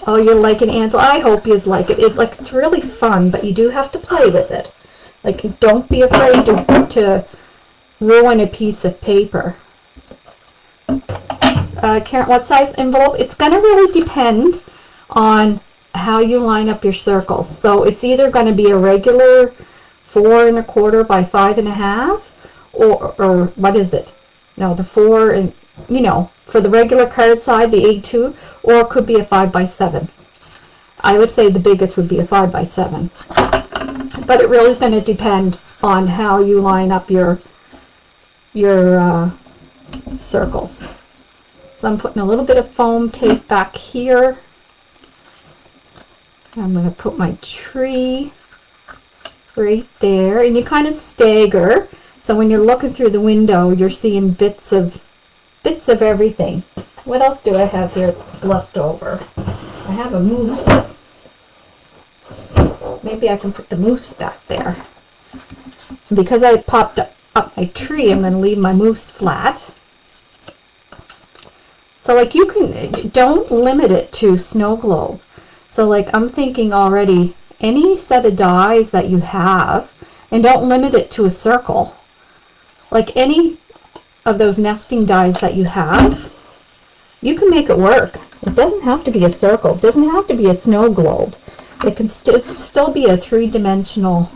Oh, you like it, Angela? I hope you like it. It's really fun, but you do have to play with it. Like, don't be afraid to ruin a piece of paper. Karen, what size envelope? It's going to really depend on how you line up your circles. So it's either going to be a regular 4 1/4 by 5 1/2, or what is it? No, the 4 and, you know, for the regular card side, the A2, or it could be a 5 by 7. I would say the biggest would be a 5 by 7. But it really is going to depend on how you line up your circles. So I'm putting a little bit of foam tape back here. I'm going to put my tree right there, and you kind of stagger, so when you're looking through the window you're seeing bits of everything. What else do I have here that's left over? I have a moose. Maybe I can put the moose back there. Because I popped up my tree, I'm going to leave my moose flat. So like, you can, don't limit it to snow globe. So like, I'm thinking already, any set of dies that you have, and don't limit it to a circle. Like any of those nesting dies that you have, you can make it work. It doesn't have to be a circle. It doesn't have to be a snow globe. It can still be a 3-dimensional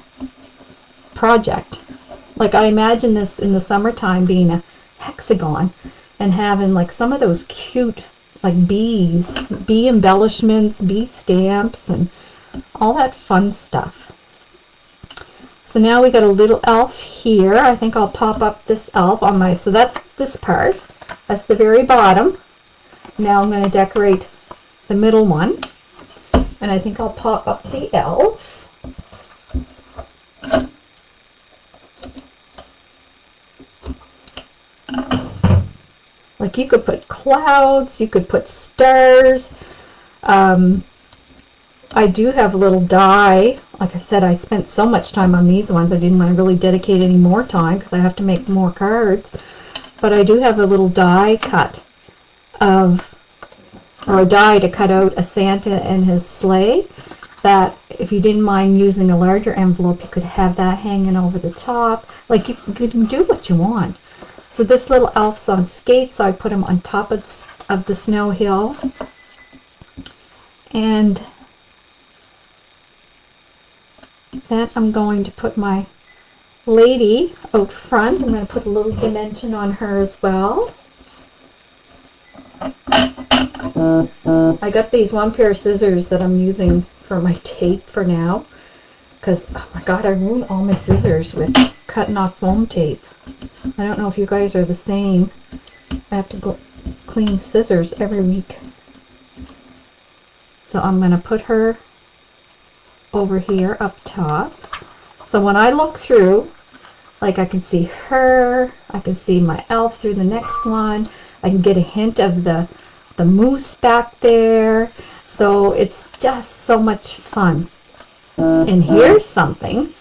project. Like, I imagine this in the summertime being a hexagon and having like some of those cute like bees, bee embellishments, bee stamps, and all that fun stuff. So now we got a little elf here. I think I'll pop up this elf on my, so that's this part. That's the very bottom. Now I'm going to decorate the middle one. And I think I'll pop up the elf. Like, you could put clouds, you could put stars. I do have a little die. Like I said, I spent so much time on these ones, I didn't want to really dedicate any more time because I have to make more cards. But I do have a little die cut of, or a die to cut out a Santa and his sleigh, that if you didn't mind using a larger envelope, you could have that hanging over the top. Like, you can do what you want. So this little elf's on skates, so I put him on top of the snow hill. And then I'm going to put my lady out front. I'm going to put a little dimension on her as well. I got these one pair of scissors that I'm using for my tape for now, because, oh my god, I ruined all my scissors with cutting off foam tape. I don't know if you guys are the same. I have to go clean scissors every week. So I'm going to put her over here up top. So when I look through, like, I can see her, I can see my elf through the next one, I can get a hint of the moose back there. So it's just so much fun. And here's something.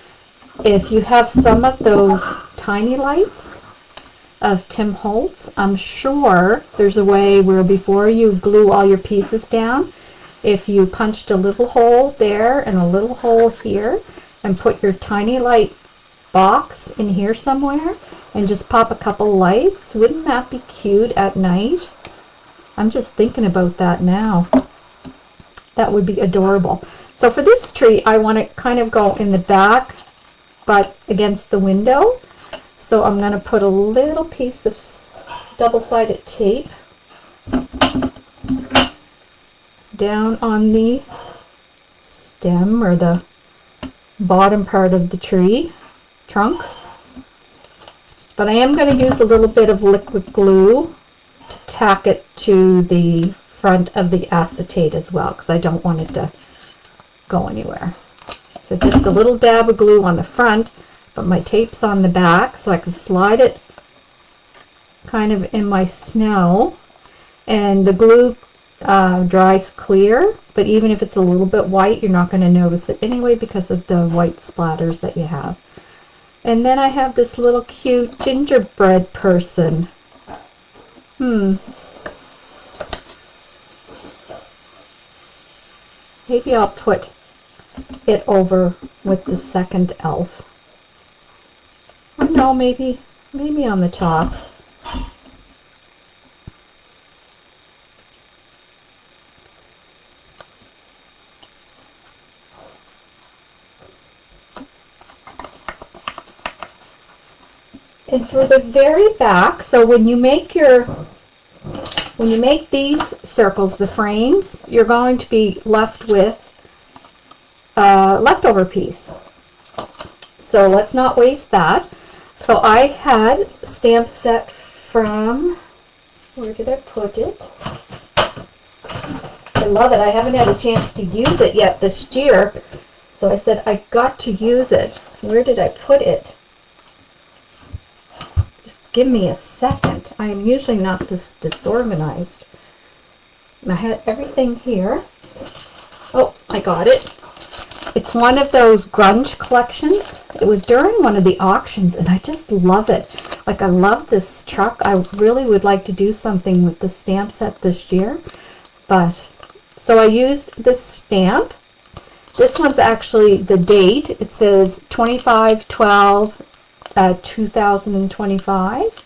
If you have some of those tiny lights of Tim Holtz, I'm sure there's a way where before you glue all your pieces down, if you punched a little hole there and a little hole here and put your tiny light box in here somewhere and just pop a couple lights, wouldn't that be cute at night? I'm just thinking about that now. That would be adorable. So for this tree, I want to kind of go in the back, but against the window. So I'm going to put a little piece of double-sided tape down on the stem, or the bottom part of the tree trunk. But I am going to use a little bit of liquid glue to tack it to the front of the acetate as well, because I don't want it to go anywhere. So just a little dab of glue on the front, but my tape's on the back, so I can slide it kind of in my snow, and the glue dries clear, but even if it's a little bit white, you're not going to notice it anyway because of the white splatters that you have. And then I have this little cute gingerbread person. Maybe I'll put it over with the second elf. Or no, maybe on the top. And for the very back, so when you make these circles, the frames, you're going to be left with a leftover piece. So let's not waste that. So I had stamp set from, where did I put it? I love it. I haven't had a chance to use it yet this year. So I said I got to use it. Where did I put it? Give me a second. I am usually not this disorganized. I had everything here. Oh, I got it. It's one of those grunge collections. It was during one of the auctions and I just love it. Like, I love this truck. I really would like to do something with the stamp set this year. But, so I used this stamp. This one's actually the date. It says 25/12 2025.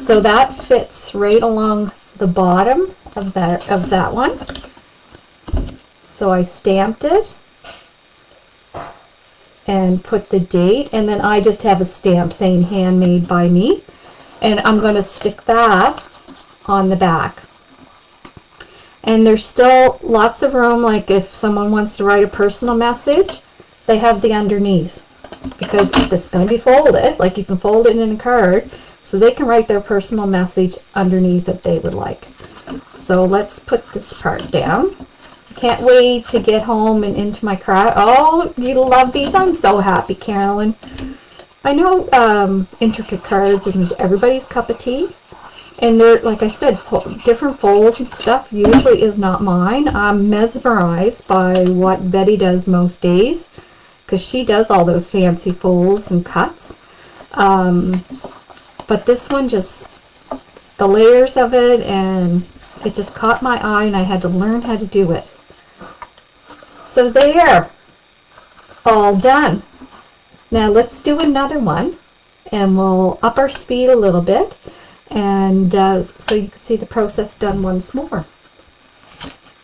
So that fits right along the bottom of that one. So I stamped it and put the date, and then I just have a stamp saying handmade by me, and I'm going to stick that on the back. And there's still lots of room, like if someone wants to write a personal message, they have the underneath. Because this is going to be folded, like you can fold it in a card, so they can write their personal message underneath if they would like. So let's put this part down. Can't wait to get home and into my craft. Oh, you love these. I'm so happy, Carolyn. I know intricate cards and everybody's cup of tea. And they're, like I said, different folds and stuff usually is not mine. I'm mesmerized by what Betty does most days, because she does all those fancy folds and cuts. But this one, just the layers of it, and it just caught my eye and I had to learn how to do it. So there, all done. Now let's do another one and we'll up our speed a little bit, and so you can see the process done once more.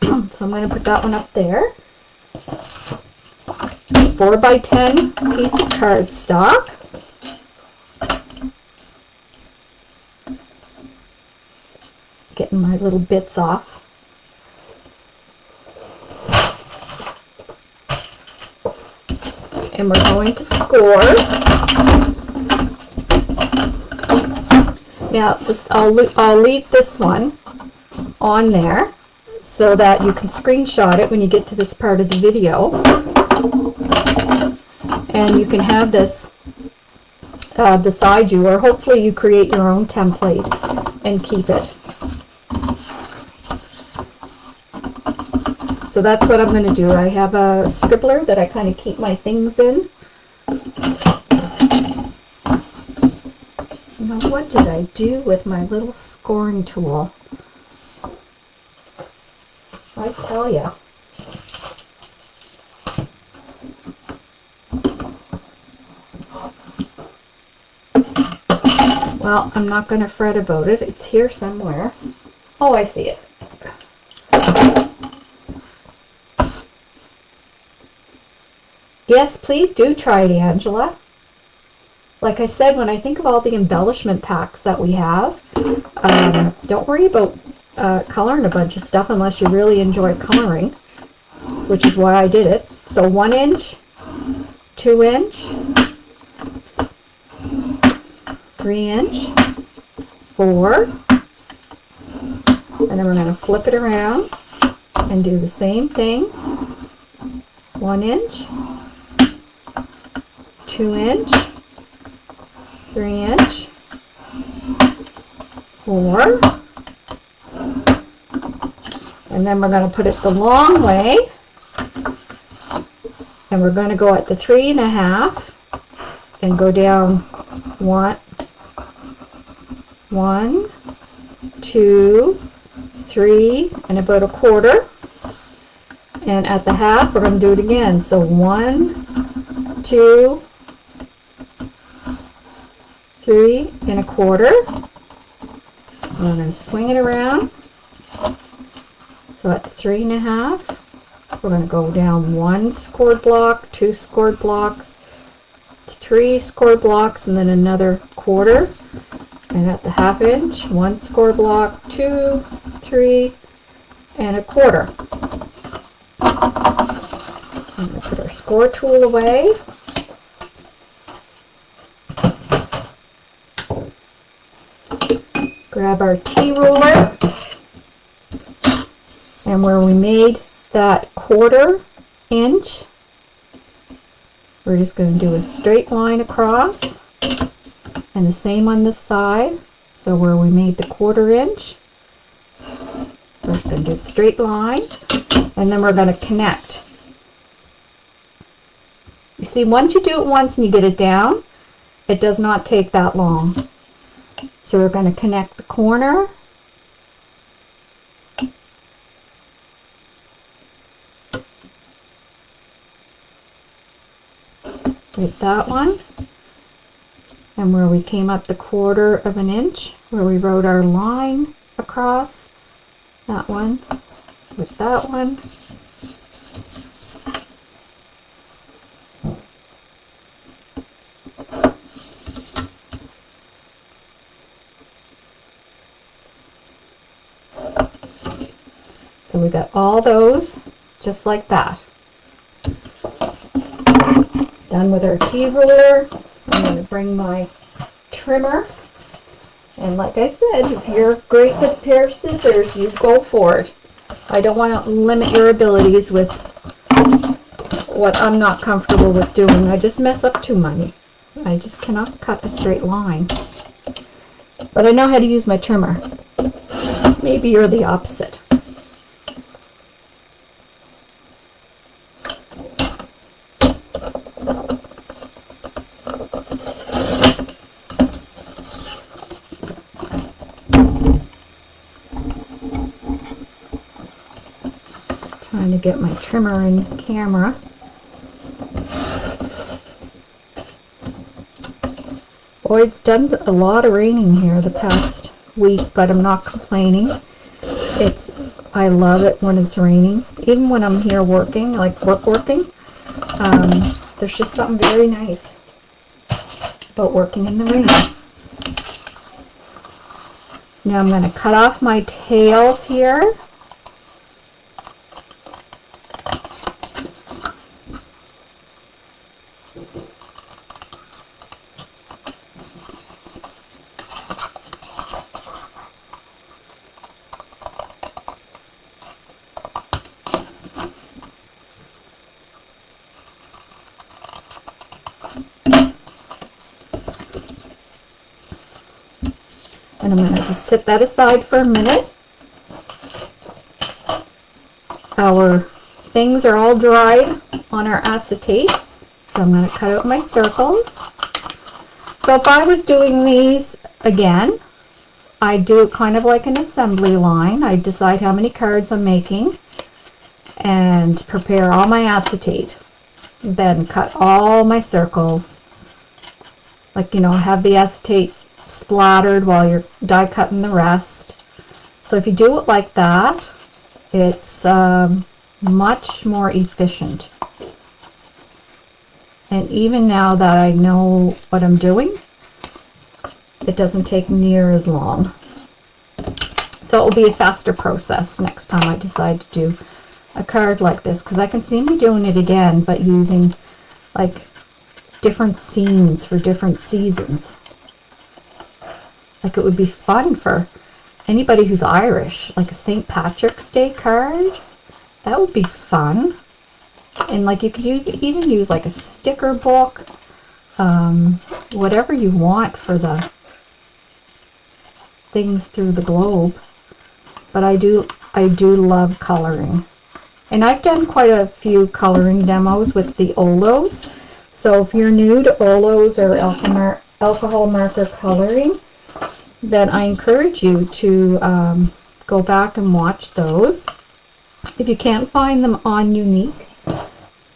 So I'm going to put that one up there. 4x10 piece of cardstock. Getting my little bits off. And we're going to score. Now this, I'll leave this one on there so that you can screenshot it when you get to this part of the video. And you can have this beside you, or hopefully you create your own template and keep it. So that's what I'm going to do. I have a scribbler that I kind of keep my things in. Now what did I do with my little scoring tool? I tell ya. Well, I'm not going to fret about it. It's here somewhere. Oh, I see it. Yes, please do try it, Angela. Like I said, when I think of all the embellishment packs that we have, don't worry about coloring a bunch of stuff unless you really enjoy coloring, which is why I did it. So 1 inch, 2 inch, 3 inch, 4, and then we're going to flip it around and do the same thing. 1 inch, 2 inch, 3 inch, 4, and then we're going to put it the long way, and we're going to go at the 3.5 and go down one, 2, 3, and about a quarter. And at the half, we're going to do it again. So 1, 2, 3 and a quarter. And I'm going to swing it around. So at 3 and a half, we're going to go down 1 scored block, 2 scored blocks, 3 scored blocks, and then another quarter. And at the half inch, 1 score block, 2, 3, and a quarter. I'm going to put our score tool away. Grab our T-ruler, and where we made that 1/4 inch, we're just going to do a straight line across, and the same on this side. So where we made the 1/4 inch, we're going to do a straight line, and then we're going to connect. You see, once you do it once and you get it down, it does not take that long. So we're going to connect the corner with that one, and where we came up the 1/4 of an inch, where we wrote our line across, that one with that one. So we got all those just like that. Done with our T-ruler. I'm going to bring my trimmer. And like I said, if you're great with a pair of scissors, you go for it. I don't want to limit your abilities with what I'm not comfortable with doing. I just mess up too many. I just cannot cut a straight line. But I know how to use my trimmer. Maybe you're the opposite. Trying to get my trimmer in camera. Boy, it's done a lot of raining here the past week, but I'm not complaining. I love it when it's raining. Even when I'm here working, like working, there's just something very nice about working in the rain. Now I'm going to cut off my tails here. And I'm going to just set that aside for a minute. Our things are all dried on our acetate, so I'm going to cut out my circles. So if I was doing these again, I do it kind of like an assembly line. I decide how many cards I'm making and prepare all my acetate. Then cut all my circles. Like, you know, have the acetate splattered while you're die cutting the rest. So if you do it like that, it's much more efficient. And even now that I know what I'm doing, it doesn't take near as long. So it will be a faster process next time I decide to do a card like this, because I can see me doing it again, but using like different scenes for different seasons. Like, it would be fun for anybody who's Irish, like a St. Patrick's Day card. That would be fun. And like, you could even use like a sticker book, whatever you want for the things through the globe. But I do love coloring. And I've done quite a few coloring demos with the Olos. So if you're new to Olos or alcohol marker coloring, then I encourage you to go back and watch those. If you can't find them on Unique,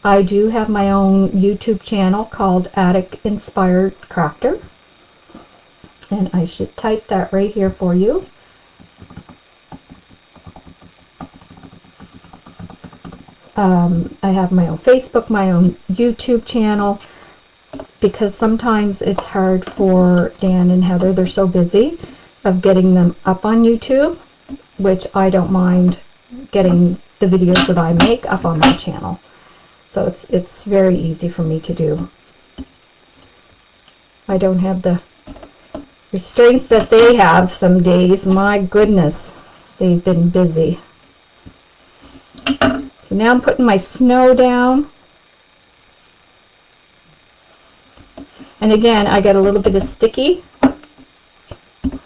I do have my own YouTube channel called Attic Inspired Crafter, and I should type that right here for you. I have my own Facebook, my own YouTube channel, because sometimes it's hard for Dan and Heather, they're so busy, of getting them up on YouTube, which I don't mind getting the videos that I make up on my channel. So it's very easy for me to do. I don't have the restraints that they have some days. My goodness, they've been busy. So now I'm putting my snow down. And again, I get a little bit of sticky.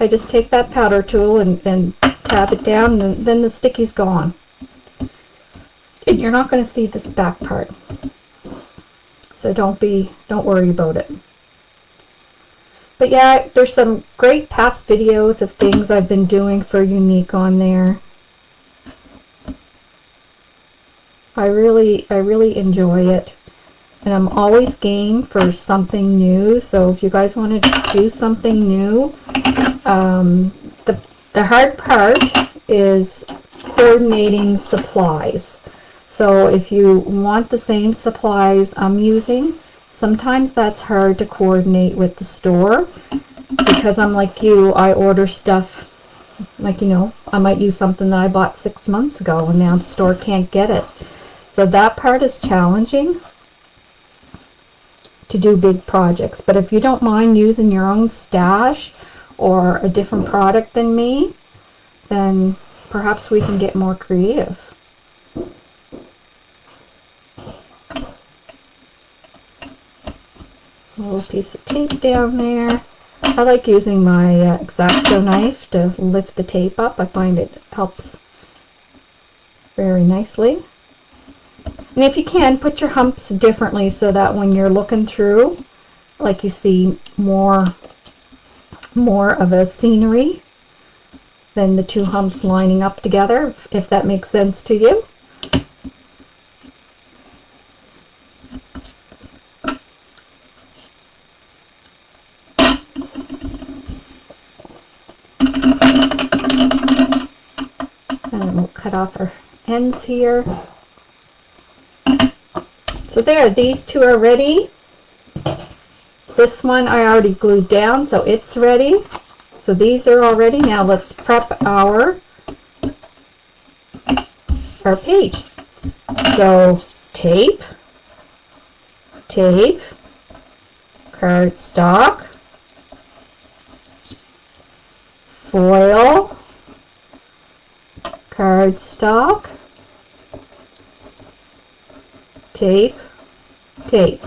I just take that powder tool and tap it down, and then the sticky's gone. And you're not going to see this back part. So don't worry about it. But yeah, there's some great past videos of things I've been doing for Unique on there. I really enjoy it, and I'm always game for something new. So if you guys want to do something new, the hard part is coordinating supplies. So if you want the same supplies I'm using, sometimes that's hard to coordinate with the store, because I'm like you, I order stuff, like, you know, I might use something that I bought 6 months ago and now the store can't get it. So that part is challenging to do big projects. But if you don't mind using your own stash or a different product than me, then perhaps we can get more creative. A little piece of tape down there. I like using my X-Acto knife to lift the tape up. I find it helps very nicely. And if you can, put your humps differently so that when you're looking through, like, you see more of a scenery than the two humps lining up together, if that makes sense to you. And then we'll cut off our ends here. So there, these two are ready. This one I already glued down, so it's ready. So these are all ready. Now let's prep our page. So tape, cardstock, foil, cardstock, tape. So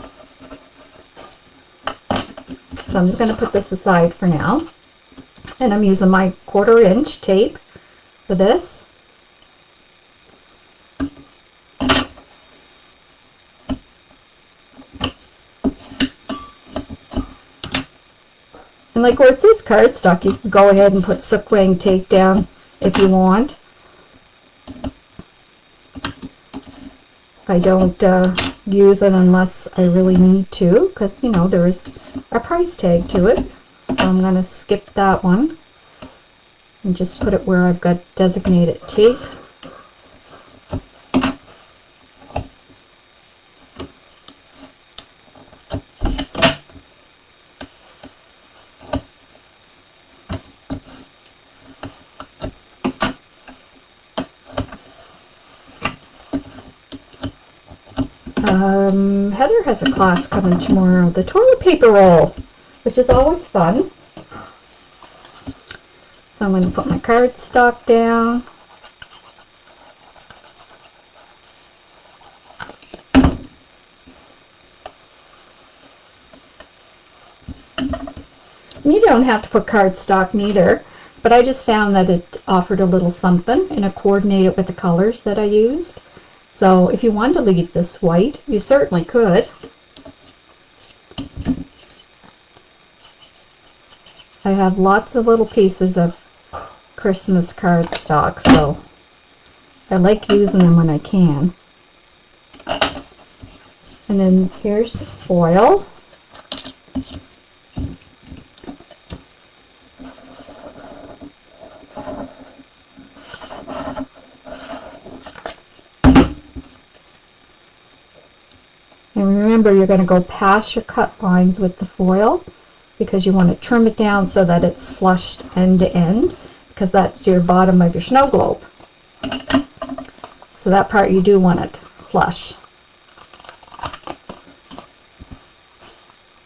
I'm just going to put this aside for now, and I'm using my 1/4 inch tape for this. And like where it says cardstock, you can go ahead and put Suklang tape down if you want. I don't use it unless I really need to, because, you know, there is a price tag to it. So I'm going to skip that one and just put it where I've got designated tape. Heather has a class coming tomorrow, the toilet paper roll, which is always fun. So I'm going to put my cardstock down. You don't have to put cardstock neither, but I just found that it offered a little something and it coordinated with the colors that I used. So if you wanted to leave this white, you certainly could. I have lots of little pieces of Christmas cardstock, so I like using them when I can. And then here's the foil. And remember, you're going to go past your cut lines with the foil because you want to trim it down so that it's flushed end to end, because that's your bottom of your snow globe. So that part you do want it flush.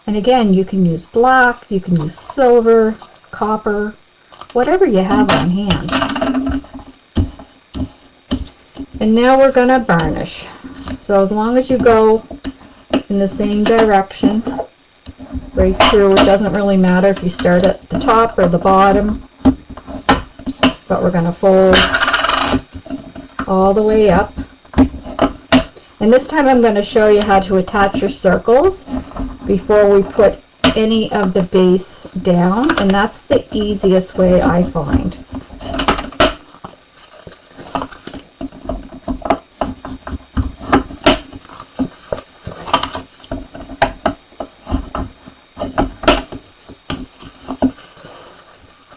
And again, you can use black, you can use silver, copper, whatever you have on hand. And now we're going to burnish. So as long as you go in the same direction right through, it doesn't really matter if you start at the top or the bottom, but we're going to fold all the way up. And this time I'm going to show you how to attach your circles before we put any of the base down, and that's the easiest way I find.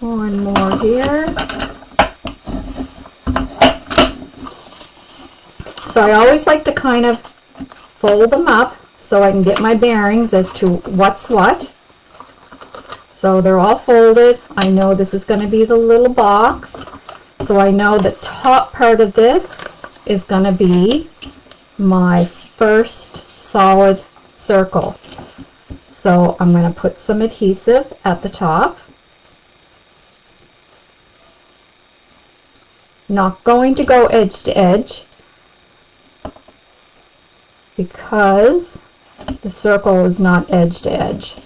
One more here. So I always like to kind of fold them up so I can get my bearings as to what's what. So they're all folded. I know this is going to be the little box. So I know the top part of this is going to be my first solid circle. So I'm going to put some adhesive at the top. Not going to go edge to edge because the circle is not edge to edge.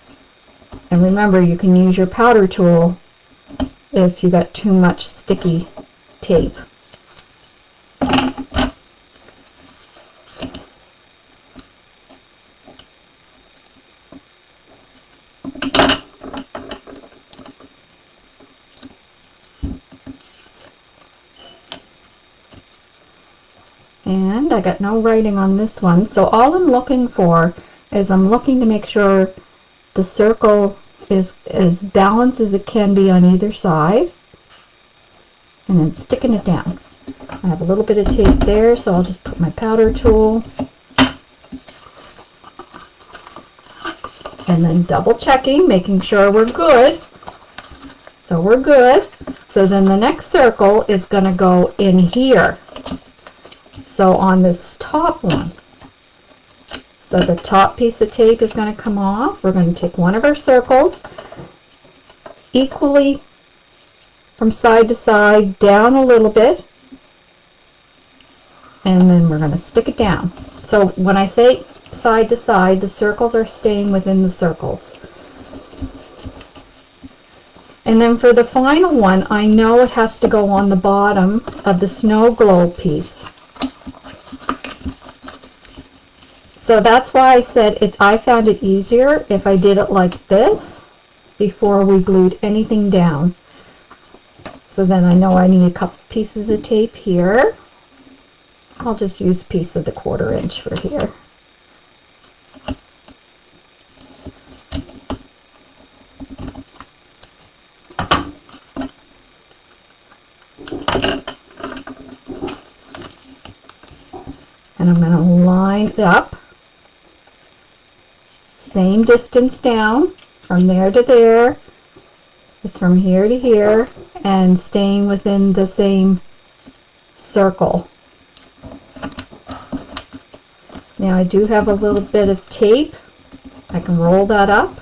And remember, you can use your powder tool if you got too much sticky tape. And I got no writing on this one, so all I'm looking for is I'm looking to make sure the circle is as balanced as it can be on either side, and then sticking it down. I have a little bit of tape there, so I'll just put my powder tool and then double checking, making sure we're good. So we're good. So then the next circle is going to go in here. So on this top one, so the top piece of tape is going to come off. We're going to take one of our circles, equally from side to side, down a little bit, and then we're going to stick it down. So when I say side to side, the circles are staying within the circles. And then for the final one, I know it has to go on the bottom of the snow globe piece. So that's why I said I found it easier if I did it like this before we glued anything down. So then I know I need a couple pieces of tape here. I'll just use a piece of the 1/4 inch for here. And I'm going to line it up. Same distance down from there to there. It's from here to here and staying within the same circle. Now I do have a little bit of tape. I can roll that up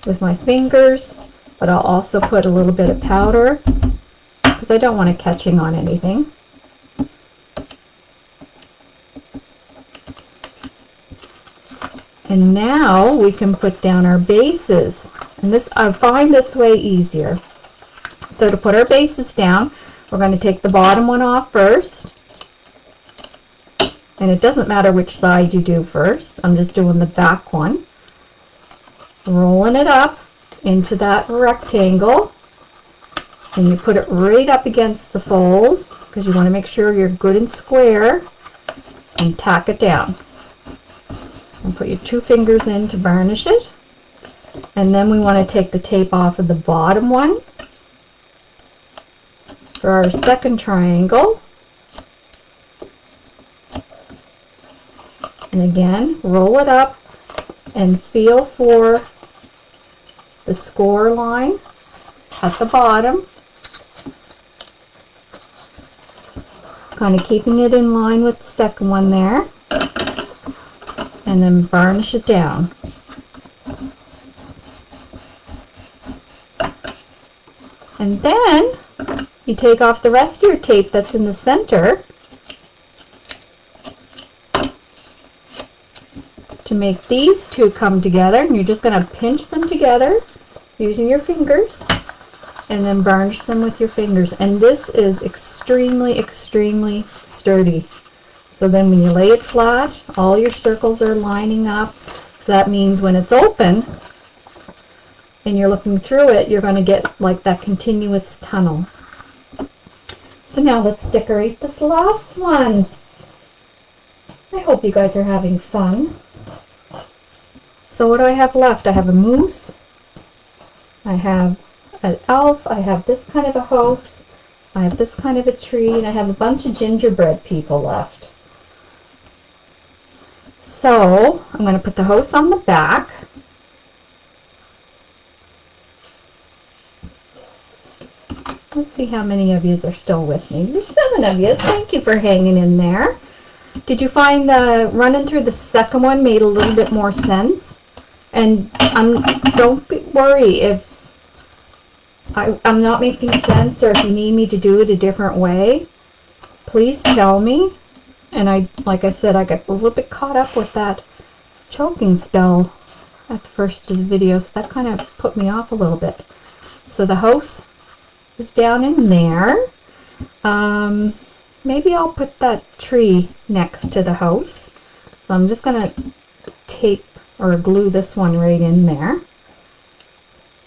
with my fingers, but I'll also put a little bit of powder because I don't want it catching on anything. And now we can put down our bases. And this, I find this way easier. So to put our bases down, we're going to take the bottom one off first. And it doesn't matter which side you do first. I'm just doing the back one. rolling it up into that rectangle, and you put it right up against the fold because you want to make sure you're good and square, and tack it down. And put your 2 fingers in to varnish it. And then we want to take the tape off of the bottom one for our second triangle. And again, roll it up and feel for the score line at the bottom, kind of keeping it in line with the second one there, and then varnish it down. And then you take off the rest of your tape that's in the center to make these 2 come together, and you're just going to pinch them together using your fingers and then varnish them with your fingers. And this is extremely sturdy. So then when you lay it flat, all your circles are lining up. So that means when it's open and you're looking through it, you're going to get like that continuous tunnel. So now let's decorate this last one. I hope you guys are having fun. So what do I have left? I have a moose, I have an elf, I have this kind of a house, I have this kind of a tree, and I have a bunch of gingerbread people left. So I'm going to put the house on the back. Let's see how many of you are still with me. There's 7 of you. Thank you for hanging in there. Did you find the running through the second one made a little bit more sense? And don't worry if I'm not making sense, or if you need me to do it a different way, please tell me. And like I said, I got a little bit caught up with that choking spell at the first of the video, so that kind of put me off a little bit. So the house is down in there. Maybe I'll put that tree next to the house. So I'm just going to tape or glue this one right in there.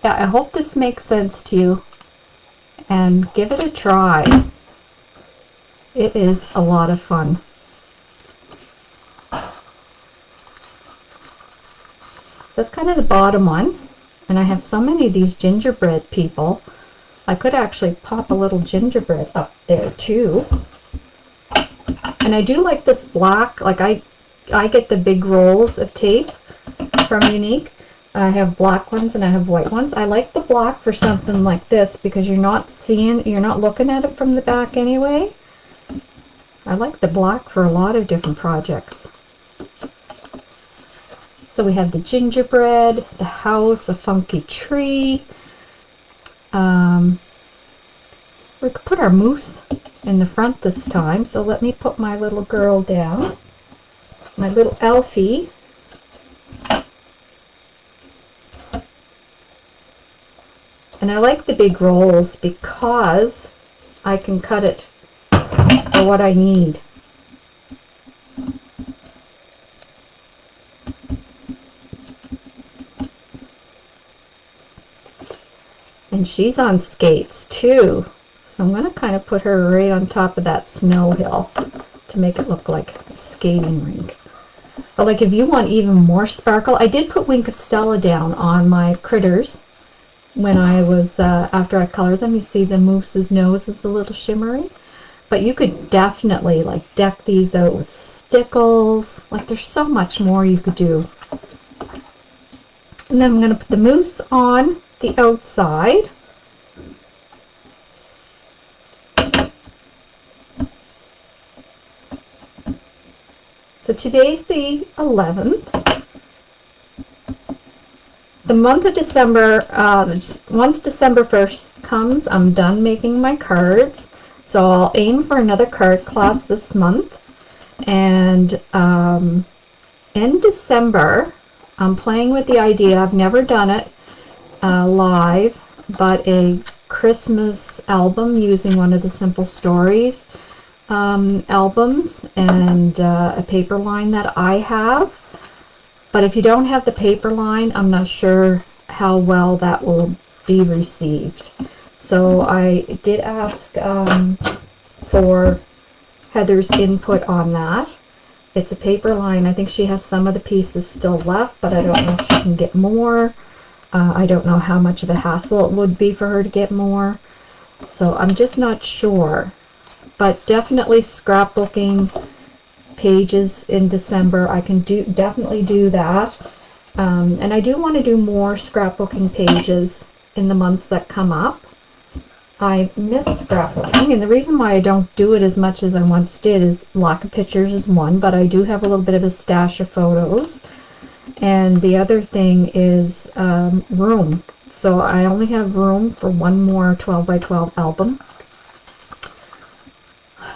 Yeah, I hope this makes sense to you, and give it a try. It is a lot of fun. That's kind of the bottom one, and I have so many of these gingerbread people. I could actually pop a little gingerbread up there too. And I do like this black, like I get the big rolls of tape from Unique. I have black ones and I have white ones. I like the black for something like this because you're not looking at it from the back anyway. I like the black for a lot of different projects. So we have the gingerbread, the house, a funky tree. We could put our moose in the front this time, so let me put my little girl down, my little Elfie. And I like the big rolls because I can cut it for what I need. And she's on skates too. So I'm going to kind of put her right on top of that snow hill to make it look like a skating rink. But like if you want even more sparkle, I did put Wink of Stella down on my critters when I was, after I colored them. You see the moose's nose is a little shimmery. But you could definitely like deck these out with stickles. Like there's so much more you could do. And then I'm going to put the moose on the outside. So today's the 11th. The month of December, once December 1st comes, I'm done making my cards. So I'll aim for another card class this month. And in December, I'm playing with the idea, I've never done it live, but a Christmas album using one of the Simple Stories albums and a paper line that I have. But if you don't have the paper line, I'm not sure how well that will be received. So I did ask for Heather's input on that. It's a paper line. I think she has some of the pieces still left, but I don't know if she can get more. I don't know how much of a hassle it would be for her to get more. So I'm just not sure. But definitely scrapbooking pages in December. I can definitely do that. And I do want to do more scrapbooking pages in the months that come up. I miss scrapbooking, and the reason why I don't do it as much as I once did is lack of pictures is one, but I do have a little bit of a stash of photos. And the other thing is room. So I only have room for one more 12 by 12 album.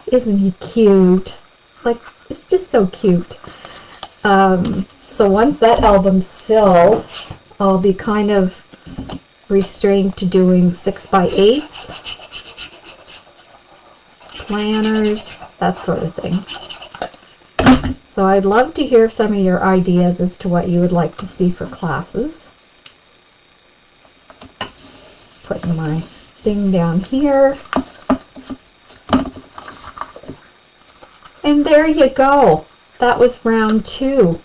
Isn't he cute? Like, it's just so cute. So once that album's filled, I'll be kind of restrained to doing 6 by 8s, planners, that sort of thing. So I'd love to hear some of your ideas as to what you would like to see for classes. Putting my thing down here. And there you go. That was round 2.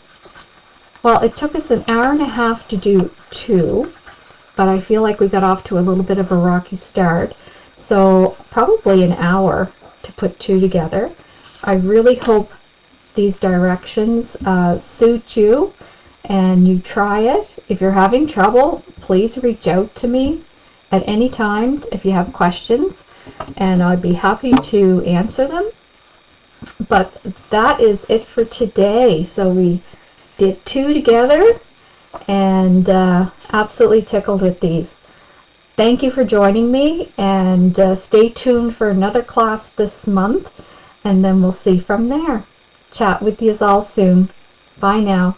Well, it took us an hour and a half to do 2. But I feel like we got off to a little bit of a rocky start. So probably an hour to put 2 together. I really hope these directions suit you and you try it. If you're having trouble, please reach out to me at any time if you have questions, and I'd be happy to answer them. But that is it for today. So we did 2 together, and absolutely tickled with these. Thank you for joining me, and stay tuned for another class this month, and then we'll see from there. Chat with you all soon. Bye now.